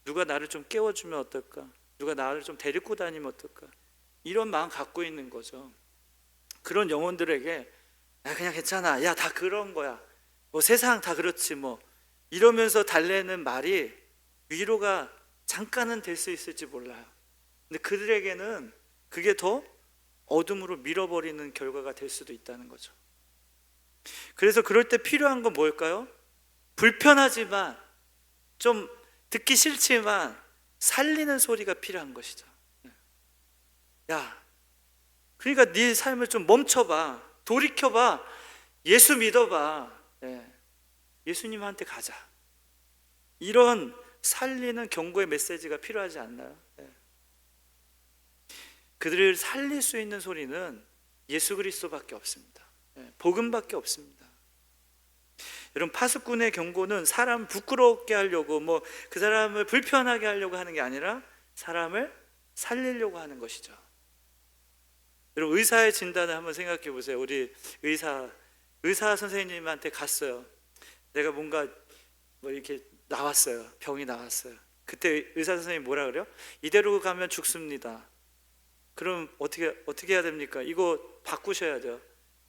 누가 나를 좀 깨워주면 어떨까, 누가 나를 좀 데리고 다니면 어떨까, 이런 마음 갖고 있는 거죠. 그런 영혼들에게 야 그냥 괜찮아, 야 다 그런 거야, 뭐 세상 다 그렇지 뭐, 이러면서 달래는 말이 위로가 잠깐은 될 수 있을지 몰라요. 근데 그들에게는 그게 더 어둠으로 밀어버리는 결과가 될 수도 있다는 거죠. 그래서 그럴 때 필요한 건 뭘까요? 불편하지만, 좀 듣기 싫지만 살리는 소리가 필요한 것이죠. 야, 그러니까 네 삶을 좀 멈춰봐, 돌이켜봐, 예수 믿어봐, 예수님한테 가자, 이런 살리는 경고의 메시지가 필요하지 않나요? 그들을 살릴 수 있는 소리는 예수 그리스도밖에 없습니다. 복음밖에 없습니다. 여러분, 파수꾼의 경고는 사람 부끄럽게 하려고, 뭐 그 사람을 불편하게 하려고 하는 게 아니라 사람을 살리려고 하는 것이죠. 여러분, 의사의 진단을 한번 생각해 보세요. 우리 의사 선생님한테 갔어요. 내가 뭔가 뭐 이렇게 나왔어요. 병이 나왔어요. 그때 의사 선생님이 뭐라 그래요? 이대로 가면 죽습니다. 그럼 어떻게 해야 됩니까? 이거 바꾸셔야 돼요.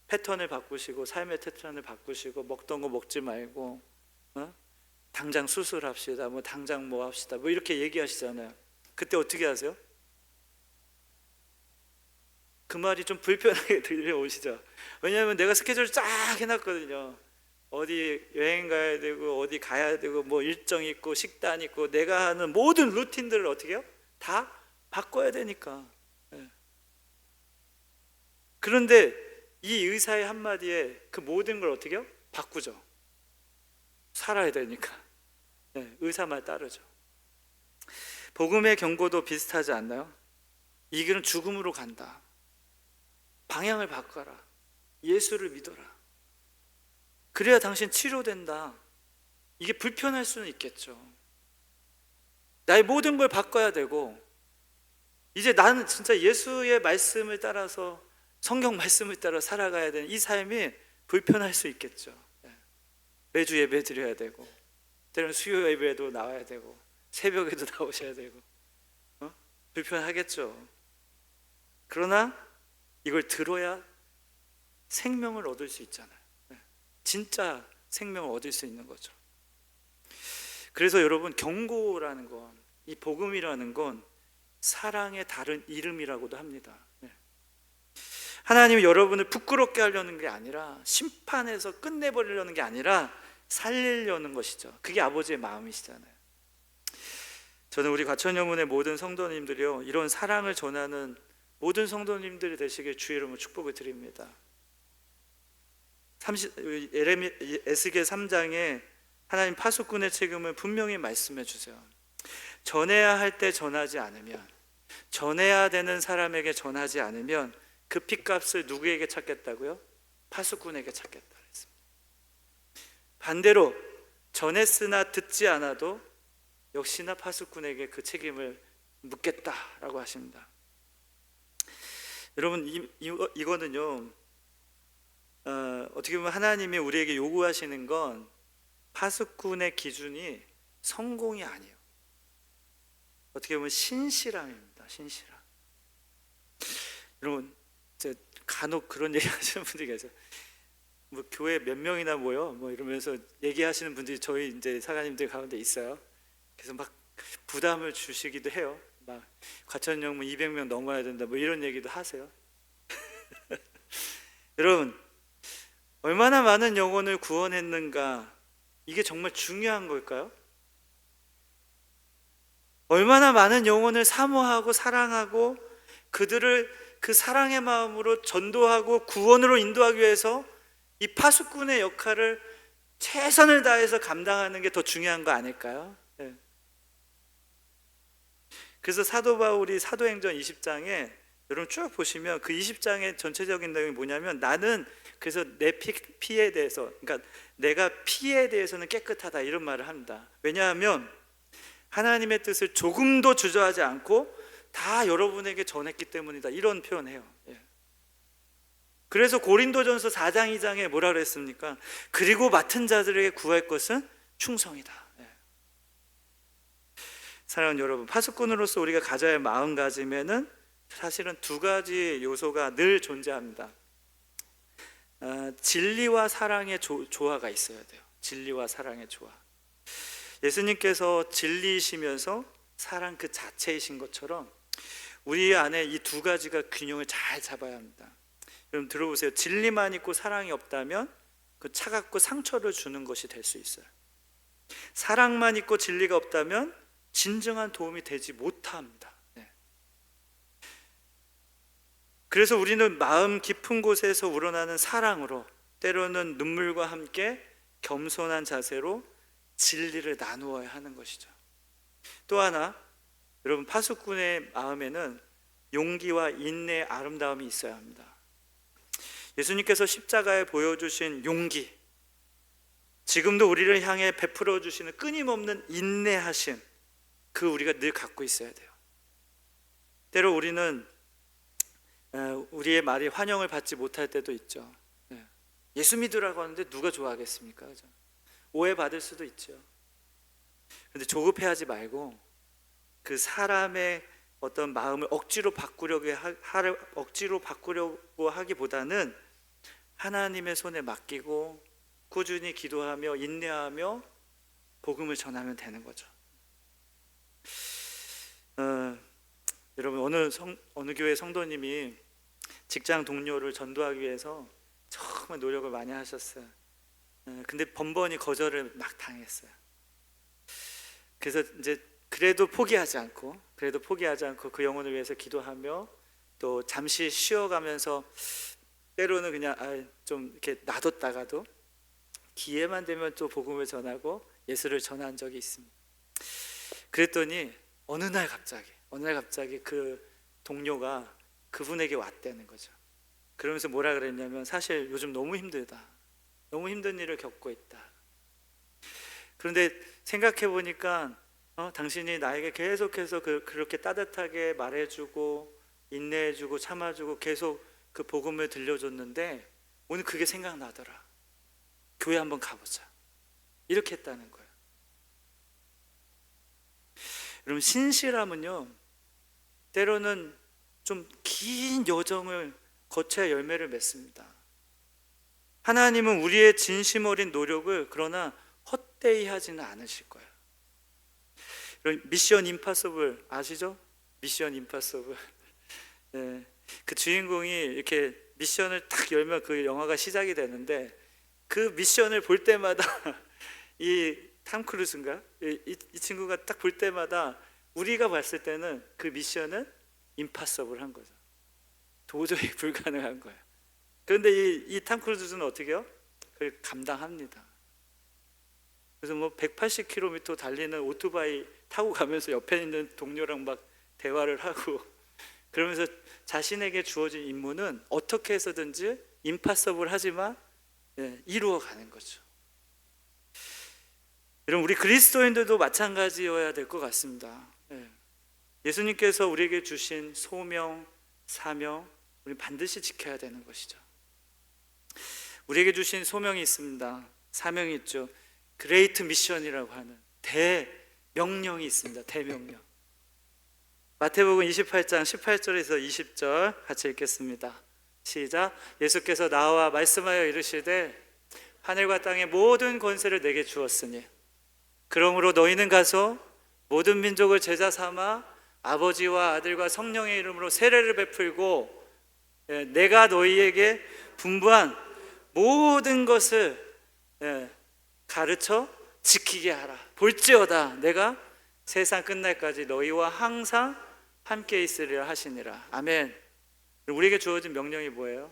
패턴을 바꾸시고, 삶의 패턴을 바꾸시고, 먹던 거 먹지 말고, 당장 수술합시다, 뭐 당장 뭐 합시다, 뭐 이렇게 얘기하시잖아요. 그때 어떻게 하세요? 그 말이 좀 불편하게 들려오시죠. 왜냐하면 내가 스케줄을 쫙 해놨거든요. 어디 여행 가야 되고, 어디 가야 되고, 뭐 일정 있고, 식단 있고, 내가 하는 모든 루틴들을 어떻게 해요? 다 바꿔야 되니까. 그런데 이 의사의 한마디에 그 모든 걸 어떻게 해요? 바꾸죠. 살아야 되니까. 의사 말 따르죠. 복음의 경고도 비슷하지 않나요? 이 길은 죽음으로 간다. 방향을 바꿔라. 예수를 믿어라. 그래야 당신 치료된다. 이게 불편할 수는 있겠죠. 나의 모든 걸 바꿔야 되고, 이제 나는 진짜 예수의 말씀을 따라서, 성경 말씀을 따라 살아가야 되는 이 삶이 불편할 수 있겠죠. 매주 예배 드려야 되고, 때로는 수요 예배에도 나와야 되고, 새벽에도 나오셔야 되고, 불편하겠죠. 그러나 이걸 들어야 생명을 얻을 수 있잖아요. 진짜 생명을 얻을 수 있는 거죠. 그래서 여러분, 경고라는 건, 이 복음이라는 건 사랑의 다른 이름이라고도 합니다. 하나님이 여러분을 부끄럽게 하려는 게 아니라, 심판해서 끝내버리려는 게 아니라 살리려는 것이죠. 그게 아버지의 마음이시잖아요. 저는 우리 과천여문의 모든 성도님들이요, 이런 사랑을 전하는 모든 성도님들이 되시길 주의 이름으로 축복을 드립니다. 에스겔 3장에 하나님 파수꾼의 책임을 분명히 말씀해 주세요. 전해야 할 때 전하지 않으면, 전해야 되는 사람에게 전하지 않으면 그 핏값을 누구에게 찾겠다고요? 파수꾼에게 찾겠다 그랬습니다. 반대로 전했으나 듣지 않아도 역시나 파수꾼에게 그 책임을 묻겠다라고 하십니다. 여러분, 이거는요, 어떻게 보면 하나님이 우리에게 요구하시는 건 파수꾼의 기준이 성공이 아니에요. 어떻게 보면 신실함입니다. 신실함. 여러분, 간혹 그런 얘기 하시는 분들이 계세요. 뭐 교회 몇 명이나 모여 뭐 이러면서 얘기하시는 분들이 저희 이제 사관님들 가운데 있어요. 그래서 막 부담을 주시기도 해요. 막 과천역 뭐 200명 넘어야 된다 뭐 이런 얘기도 하세요. 여러분, 얼마나 많은 영혼을 구원했는가, 이게 정말 중요한 걸까요? 얼마나 많은 영혼을 사모하고 사랑하고 그들을 그 사랑의 마음으로 전도하고 구원으로 인도하기 위해서 이 파수꾼의 역할을 최선을 다해서 감당하는 게 더 중요한 거 아닐까요? 네. 그래서 사도 바울이 사도행전 20장에 여러분 쭉 보시면 그 20장의 전체적인 내용이 뭐냐면, 나는 그래서 내 피에 대해서, 그러니까 내가 피에 대해서는 깨끗하다 이런 말을 합니다. 왜냐하면 하나님의 뜻을 조금도 주저하지 않고 다 여러분에게 전했기 때문이다 이런 표현해요. 예. 그래서 고린도전서 4장 2장에 뭐라 그랬습니까? 그리고 맡은 자들에게 구할 것은 충성이다. 예. 사랑하는 여러분, 파수꾼으로서 우리가 가져야 할 마음가짐에는 사실은 두 가지 요소가 늘 존재합니다. 진리와 사랑의 조화가 있어야 돼요. 진리와 사랑의 조화. 예수님께서 진리이시면서 사랑 그 자체이신 것처럼 우리 안에 이 두 가지가 균형을 잘 잡아야 합니다. 여러분 들어보세요. 진리만 있고 사랑이 없다면 그 차갑고 상처를 주는 것이 될 수 있어요. 사랑만 있고 진리가 없다면 진정한 도움이 되지 못합니다. 네. 그래서 우리는 마음 깊은 곳에서 우러나는 사랑으로, 때로는 눈물과 함께 겸손한 자세로 진리를 나누어야 하는 것이죠. 또 하나, 여러분 파수꾼의 마음에는 용기와 인내의 아름다움이 있어야 합니다. 예수님께서 십자가에 보여주신 용기, 지금도 우리를 향해 베풀어 주시는 끊임없는 인내하심, 그 우리가 늘 갖고 있어야 돼요. 때로 우리는 우리의 말이 환영을 받지 못할 때도 있죠. 예수 믿으라고 하는데 누가 좋아하겠습니까? 그죠? 오해받을 수도 있죠. 그런데 조급해하지 말고 그 사람의 어떤 마음을 억지로 바꾸려고 하기보다는 하나님의 손에 맡기고 꾸준히 기도하며 인내하며 복음을 전하면 되는 거죠. 여러분 어느 교회 성도님이 직장 동료를 전도하기 위해서 정말 노력을 많이 하셨어요. 근데 번번이 거절을 막 당했어요. 그래서 이제 그래도 포기하지 않고 그 영혼을 위해서 기도하며 또 잠시 쉬어가면서 때로는 그냥 좀 이렇게 놔뒀다가도 기회만 되면 또 복음을 전하고 예수를 전한 적이 있습니다. 그랬더니 어느 날 갑자기 그 동료가 그분에게 왔다는 거죠. 그러면서 뭐라 그랬냐면, 사실 요즘 너무 힘들다, 너무 힘든 일을 겪고 있다. 그런데 생각해 보니까 당신이 나에게 계속해서 그렇게 따뜻하게 말해주고 인내해주고 참아주고 계속 그 복음을 들려줬는데 오늘 그게 생각나더라. 교회 한번 가보자. 이렇게 했다는 거예요. 여러분 신실함은요, 때로는 좀 긴 여정을 거쳐야 열매를 맺습니다. 하나님은 우리의 진심 어린 노력을 그러나 헛되이 하지는 않으실 거예요. 미션 임파서블 아시죠? 미션 임파서블. 네, 그 주인공이 이렇게 미션을 딱 열면 그 영화가 시작이 되는데, 그 미션을 볼 때마다 이 탐 크루즈인가? 이 친구가 딱 볼 때마다 우리가 봤을 때는 그 미션은 임파서블한 거죠. 도저히 불가능한 거예요. 그런데 이 탐 크루즈는 어떻게 해요? 그걸 감당합니다. 그래서 뭐 180km 달리는 오토바이 타고 가면서 옆에 있는 동료랑 막 대화를 하고, 그러면서 자신에게 주어진 임무는 어떻게 해서든지 임파서블 하지만 이루어가는 거죠. 여러분 우리 그리스도인들도 마찬가지여야 될 것 같습니다. 예수님께서 우리에게 주신 소명, 사명, 우리 반드시 지켜야 되는 것이죠. 우리에게 주신 소명이 있습니다. 사명이 있죠. 그레이트 미션이라고 하는 대명령이 있습니다. 대명령. 마태복음 28장 18절에서 20절 같이 읽겠습니다. 시작. 예수께서 나와 말씀하여 이르시되 하늘과 땅의 모든 권세를 내게 주었으니 그러므로 너희는 가서 모든 민족을 제자 삼아 아버지와 아들과 성령의 이름으로 세례를 베풀고 내가 너희에게 분부한 모든 것을 가르쳐 지키게 하라. 볼지어다 내가 세상 끝날까지 너희와 항상 함께 있으리라 하시니라. 아멘. 우리에게 주어진 명령이 뭐예요?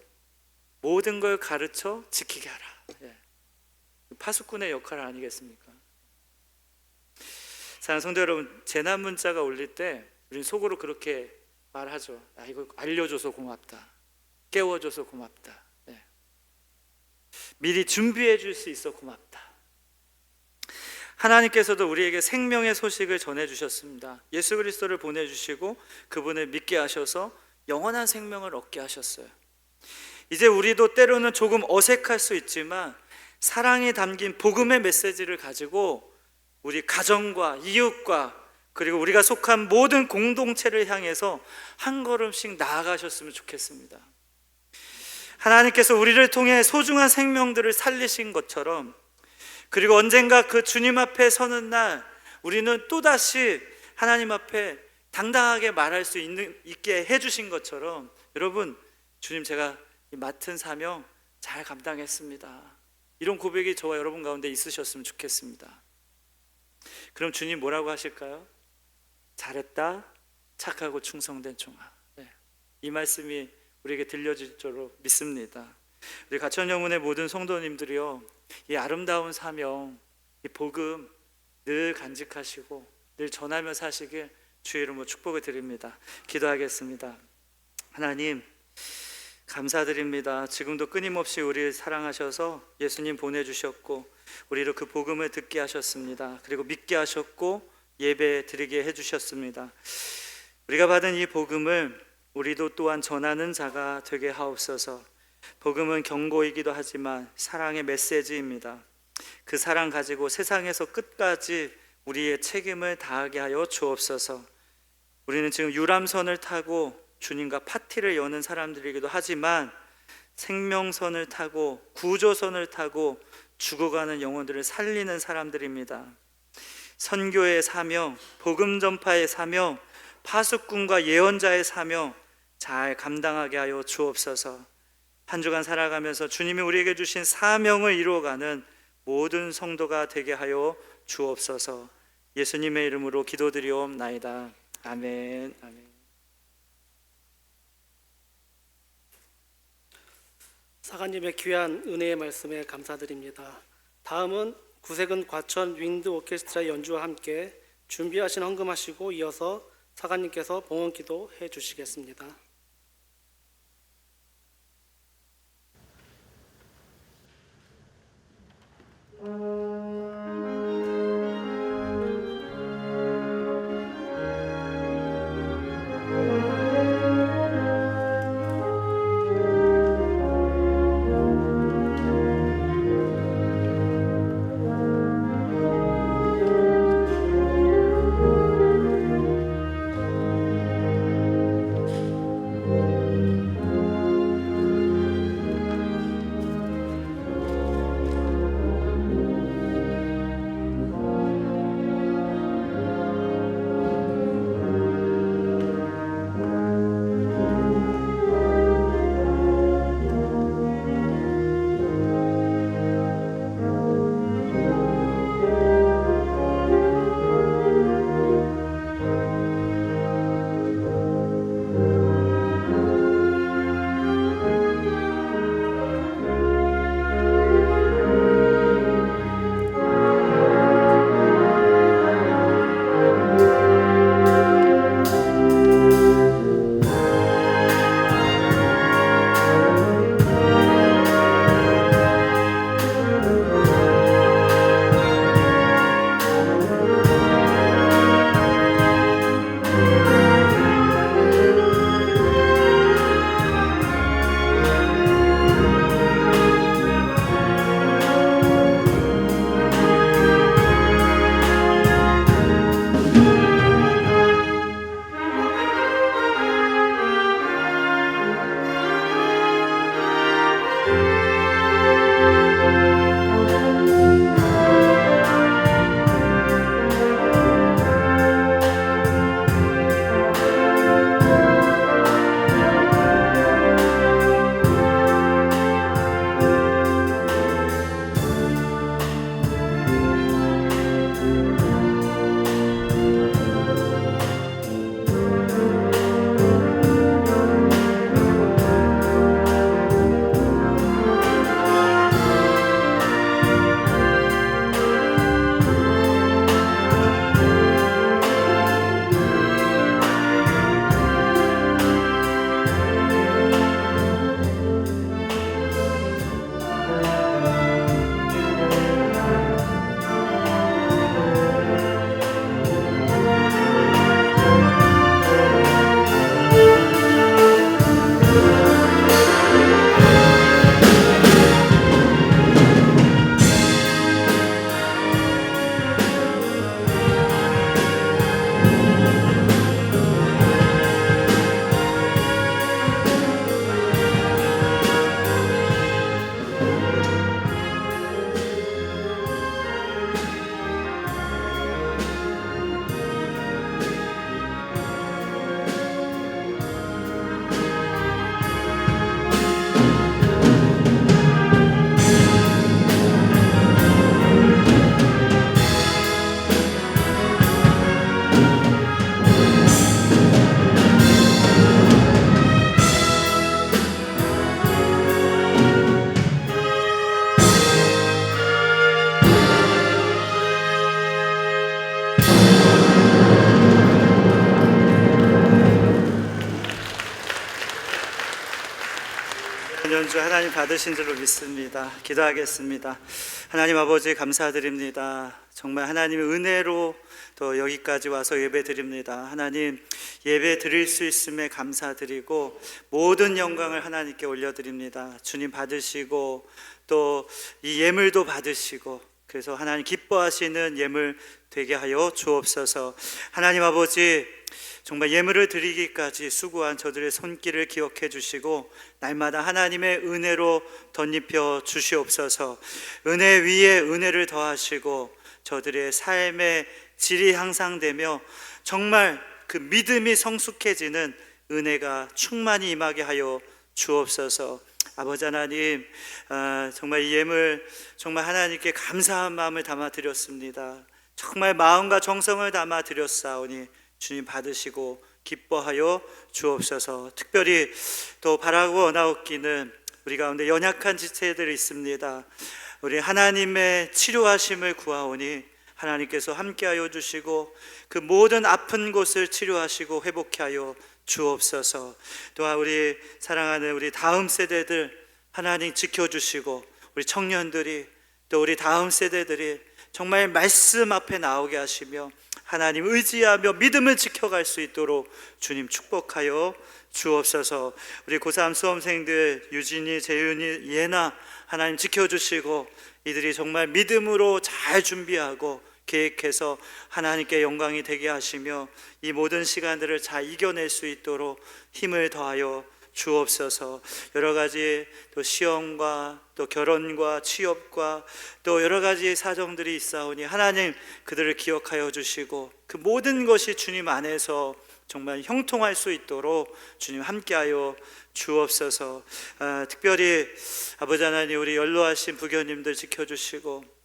모든 걸 가르쳐 지키게 하라. 파수꾼의 역할 아니겠습니까? 사랑하는 성도 여러분, 재난 문자가 올릴 때 우리는 속으로 그렇게 말하죠. 이거 알려줘서 고맙다. 깨워줘서 고맙다. 미리 준비해 줄 수 있어 고맙다. 하나님께서도 우리에게 생명의 소식을 전해주셨습니다. 예수 그리스도를 보내주시고 그분을 믿게 하셔서 영원한 생명을 얻게 하셨어요. 이제 우리도 때로는 조금 어색할 수 있지만 사랑이 담긴 복음의 메시지를 가지고 우리 가정과 이웃과 그리고 우리가 속한 모든 공동체를 향해서 한 걸음씩 나아가셨으면 좋겠습니다. 하나님께서 우리를 통해 소중한 생명들을 살리신 것처럼, 그리고 언젠가 그 주님 앞에 서는 날 우리는 또다시 하나님 앞에 당당하게 말할 수 있게 해주신 것처럼, 여러분, 주님, 제가 이 맡은 사명 잘 감당했습니다, 이런 고백이 저와 여러분 가운데 있으셨으면 좋겠습니다. 그럼 주님 뭐라고 하실까요? 잘했다, 착하고 충성된 종아. 이 말씀이 우리에게 들려질 줄로 믿습니다. 우리 가천영문의 모든 성도님들이요, 이 아름다운 사명, 이 복음 늘 간직하시고 늘 전하며 사시길 주의 이름으로 축복을 드립니다. 기도하겠습니다. 하나님, 감사드립니다. 지금도 끊임없이 우리를 사랑하셔서 예수님 보내주셨고 우리로 그 복음을 듣게 하셨습니다. 그리고 믿게 하셨고 예배 드리게 해주셨습니다. 우리가 받은 이 복음을 우리도 또한 전하는 자가 되게 하옵소서. 복음은 경고이기도 하지만 사랑의 메시지입니다. 그 사랑 가지고 세상에서 끝까지 우리의 책임을 다하게 하여 주옵소서. 우리는 지금 유람선을 타고 주님과 파티를 여는 사람들이기도 하지만 생명선을 타고 구조선을 타고 죽어가는 영혼들을 살리는 사람들입니다. 선교의 사명, 복음 전파의 사명, 파수꾼과 예언자의 사명 잘 감당하게 하여 주옵소서. 한 주간 살아가면서 주님이 우리에게 주신 사명을 이루어가는 모든 성도가 되게 하여 주옵소서. 예수님의 이름으로 기도드리옵나이다. 아멘. 아멘. 사관님의 귀한 은혜의 말씀에 감사드립니다. 다음은 구세근 과천 윈드 오케스트라 연주와 함께 준비하신 헌금하시고 이어서 사관님께서 봉헌기도 해주시겠습니다. 전연주 하나님 받으신 줄로 믿습니다. 기도하겠습니다. 하나님 아버지 감사드립니다. 정말 하나님의 은혜로 또 여기까지 와서 예배 드립니다. 하나님 예배 드릴 수 있음에 감사드리고 모든 영광을 하나님께 올려드립니다. 주님 받으시고 또 이 예물도 받으시고 그래서 하나님 기뻐하시는 예물 되게 하여 주옵소서. 하나님 아버지 정말 예물을 드리기까지 수고한 저들의 손길을 기억해 주시고 날마다 하나님의 은혜로 덧입혀 주시옵소서. 은혜 위에 은혜를 더하시고 저들의 삶의 질이 향상되며 정말 그 믿음이 성숙해지는 은혜가 충만히 임하게 하여 주옵소서. 아버지 하나님, 정말 이 예물 정말 하나님께 감사한 마음을 담아 드렸습니다. 정말 마음과 정성을 담아 드렸사오니 주님 받으시고 기뻐하여 주옵소서. 특별히 또 바라고 원하옵기는 우리 가운데 연약한 지체들이 있습니다. 우리 하나님의 치료하심을 구하오니 하나님께서 함께하여 주시고 그 모든 아픈 곳을 치료하시고 회복케 하여 주옵소서. 또한 우리 사랑하는 우리 다음 세대들 하나님 지켜주시고 우리 청년들이 또 우리 다음 세대들이 정말 말씀 앞에 나오게 하시며 하나님 의지하며 믿음을 지켜갈 수 있도록 주님 축복하여 주옵소서. 우리 고3 수험생들 유진이, 재윤이, 예나 하나님 지켜주시고 이들이 정말 믿음으로 잘 준비하고 계획해서 하나님께 영광이 되게 하시며 이 모든 시간들을 잘 이겨낼 수 있도록 힘을 더하여 주옵소서. 여러 가지 또 시험과 또 결혼과 취업과 또 여러 가지 사정들이 있사오니 하나님 그들을 기억하여 주시고 그 모든 것이 주님 안에서 정말 형통할 수 있도록 주님 함께하여 주옵소서. 특별히 아버지 하나님 우리 연로하신 부교님들 지켜주시고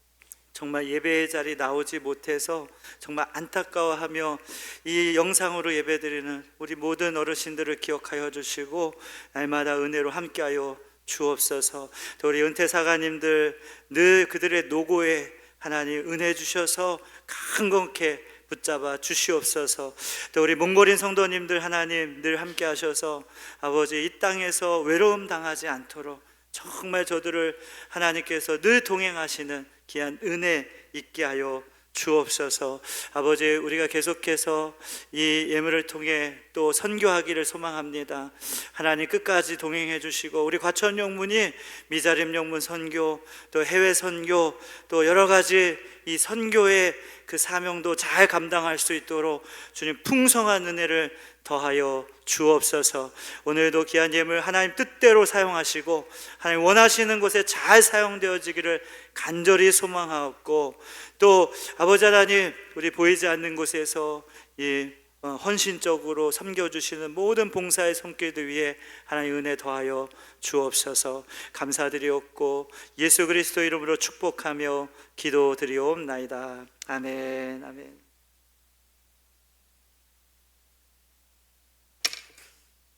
정말 예배의 자리 나오지 못해서 정말 안타까워하며 이 영상으로 예배드리는 우리 모든 어르신들을 기억하여 주시고 날마다 은혜로 함께하여 주옵소서. 또 우리 은퇴사가님들 늘 그들의 노고에 하나님 은혜 주셔서 강건케 붙잡아 주시옵소서. 또 우리 몽골인 성도님들 하나님 늘 함께 하셔서 아버지 이 땅에서 외로움 당하지 않도록 정말 저들을 하나님께서 늘 동행하시는 귀한 은혜 있게 하여 주옵소서. 아버지 우리가 계속해서 이 예물을 통해 또 선교하기를 소망합니다. 하나님 끝까지 동행해 주시고 우리 과천영문이 미자립 영문 선교 또 해외 선교 또 여러 가지 이 선교의 그 사명도 잘 감당할 수 있도록 주님 풍성한 은혜를 더하여 주옵소서. 오늘도 귀한 예물 하나님 뜻대로 사용하시고 하나님 원하시는 곳에 잘 사용되어지기를 간절히 소망하옵고 또 아버지 하나님 우리 보이지 않는 곳에서 이 헌신적으로 섬겨주시는 모든 봉사의 손길들 위해 하나님 은혜 더하여 주옵소서. 감사드리옵고 예수 그리스도 이름으로 축복하며 기도드리옵나이다. 아멘. 아멘.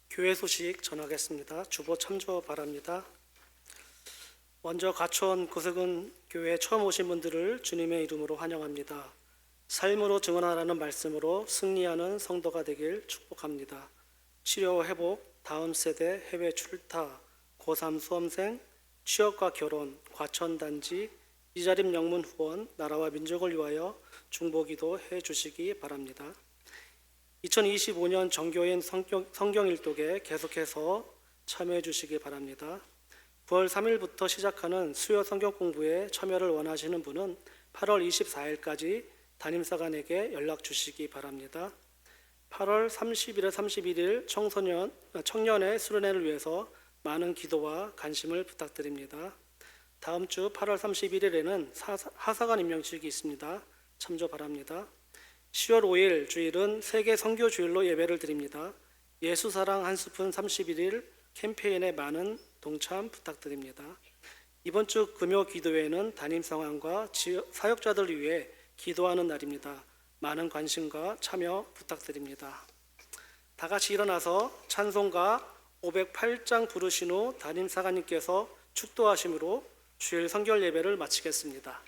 교회 소식 전하겠습니다. 주보 참조 바랍니다. 먼저 가천 구석은 교회에 처음 오신 분들을 주님의 이름으로 환영합니다. 삶으로 증언하라는 말씀으로 승리하는 성도가 되길 축복합니다. 치료 회복, 다음 세대 해외 출타, 고3 수험생, 취업과 결혼, 과천단지, 이자립 영문 후원, 나라와 민족을 위하여 중보기도 해주시기 바랍니다. 2025년 정교인 성경일독에 계속해서 참여해 주시기 바랍니다. 9월 3일부터 시작하는 수요 성경 공부에 참여를 원하시는 분은 8월 24일까지 담임사관에게 연락 주시기 바랍니다. 8월 30일에 31일 청년의 수련회를 위해서 많은 기도와 관심을 부탁드립니다. 다음 주 8월 31일에는 하사관 임명식이 있습니다. 참조 바랍니다. 10월 5일 주일은 세계 선교 주일로 예배를 드립니다. 예수사랑 한 스푼 31일 캠페인에 많은 동참 부탁드립니다. 이번 주 금요 기도회는 담임 상황과 사역자들을 위해 기도하는 날입니다. 많은 관심과 참여 부탁드립니다. 다 같이 일어나서 찬송가 508장 부르신 후 담임 사관님께서 축도하심으로 주일 성결 예배를 마치겠습니다.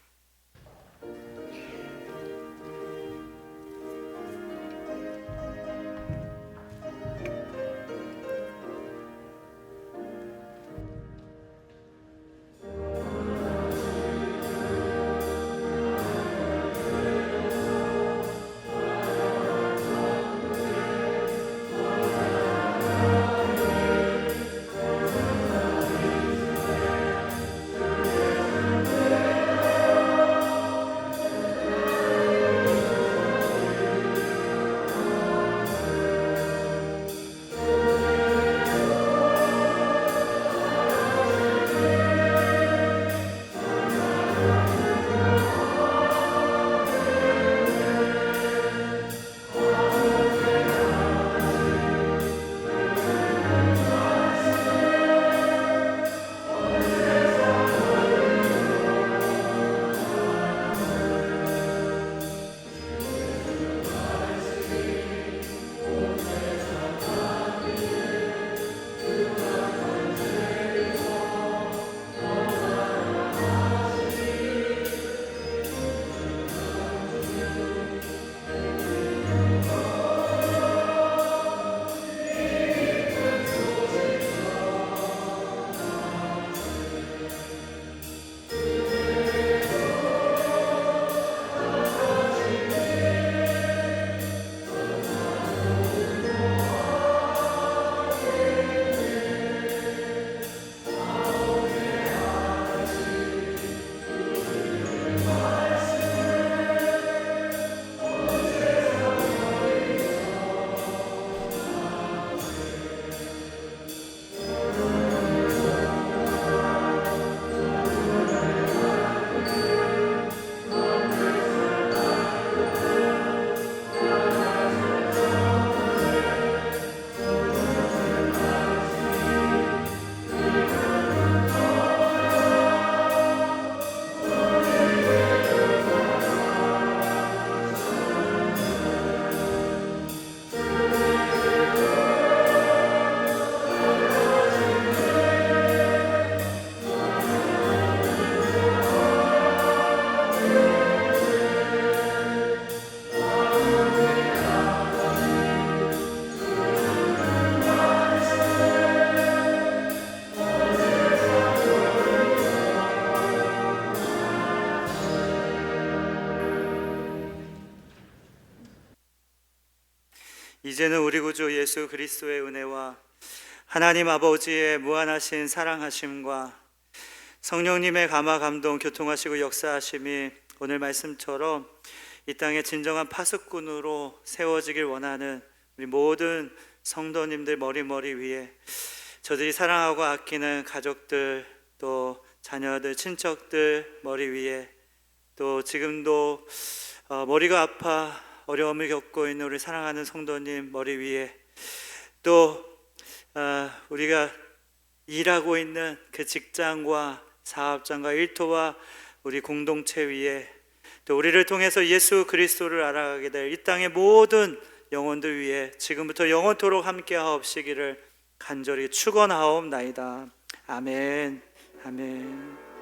이제는 우리 구주 예수 그리스도의 은혜와 하나님 아버지의 무한하신 사랑하심과 성령님의 감화 감동 교통하시고 역사하심이 오늘 말씀처럼 이 땅의 진정한 파수꾼으로 세워지길 원하는 우리 모든 성도님들 머리 위에, 저들이 사랑하고 아끼는 가족들, 또 자녀들, 친척들 머리 위에, 또 지금도 머리가 아파 어려움을 겪고 있는 우리 사랑하는 성도님 머리 위에, 또 우리가 일하고 있는 그 직장과 사업장과 일터와 우리 공동체 위에, 또 우리를 통해서 예수 그리스도를 알아가게 될 이 땅의 모든 영혼들 위에 지금부터 영원토록 함께하옵시기를 간절히 축원하옵나이다. 아멘. 아멘.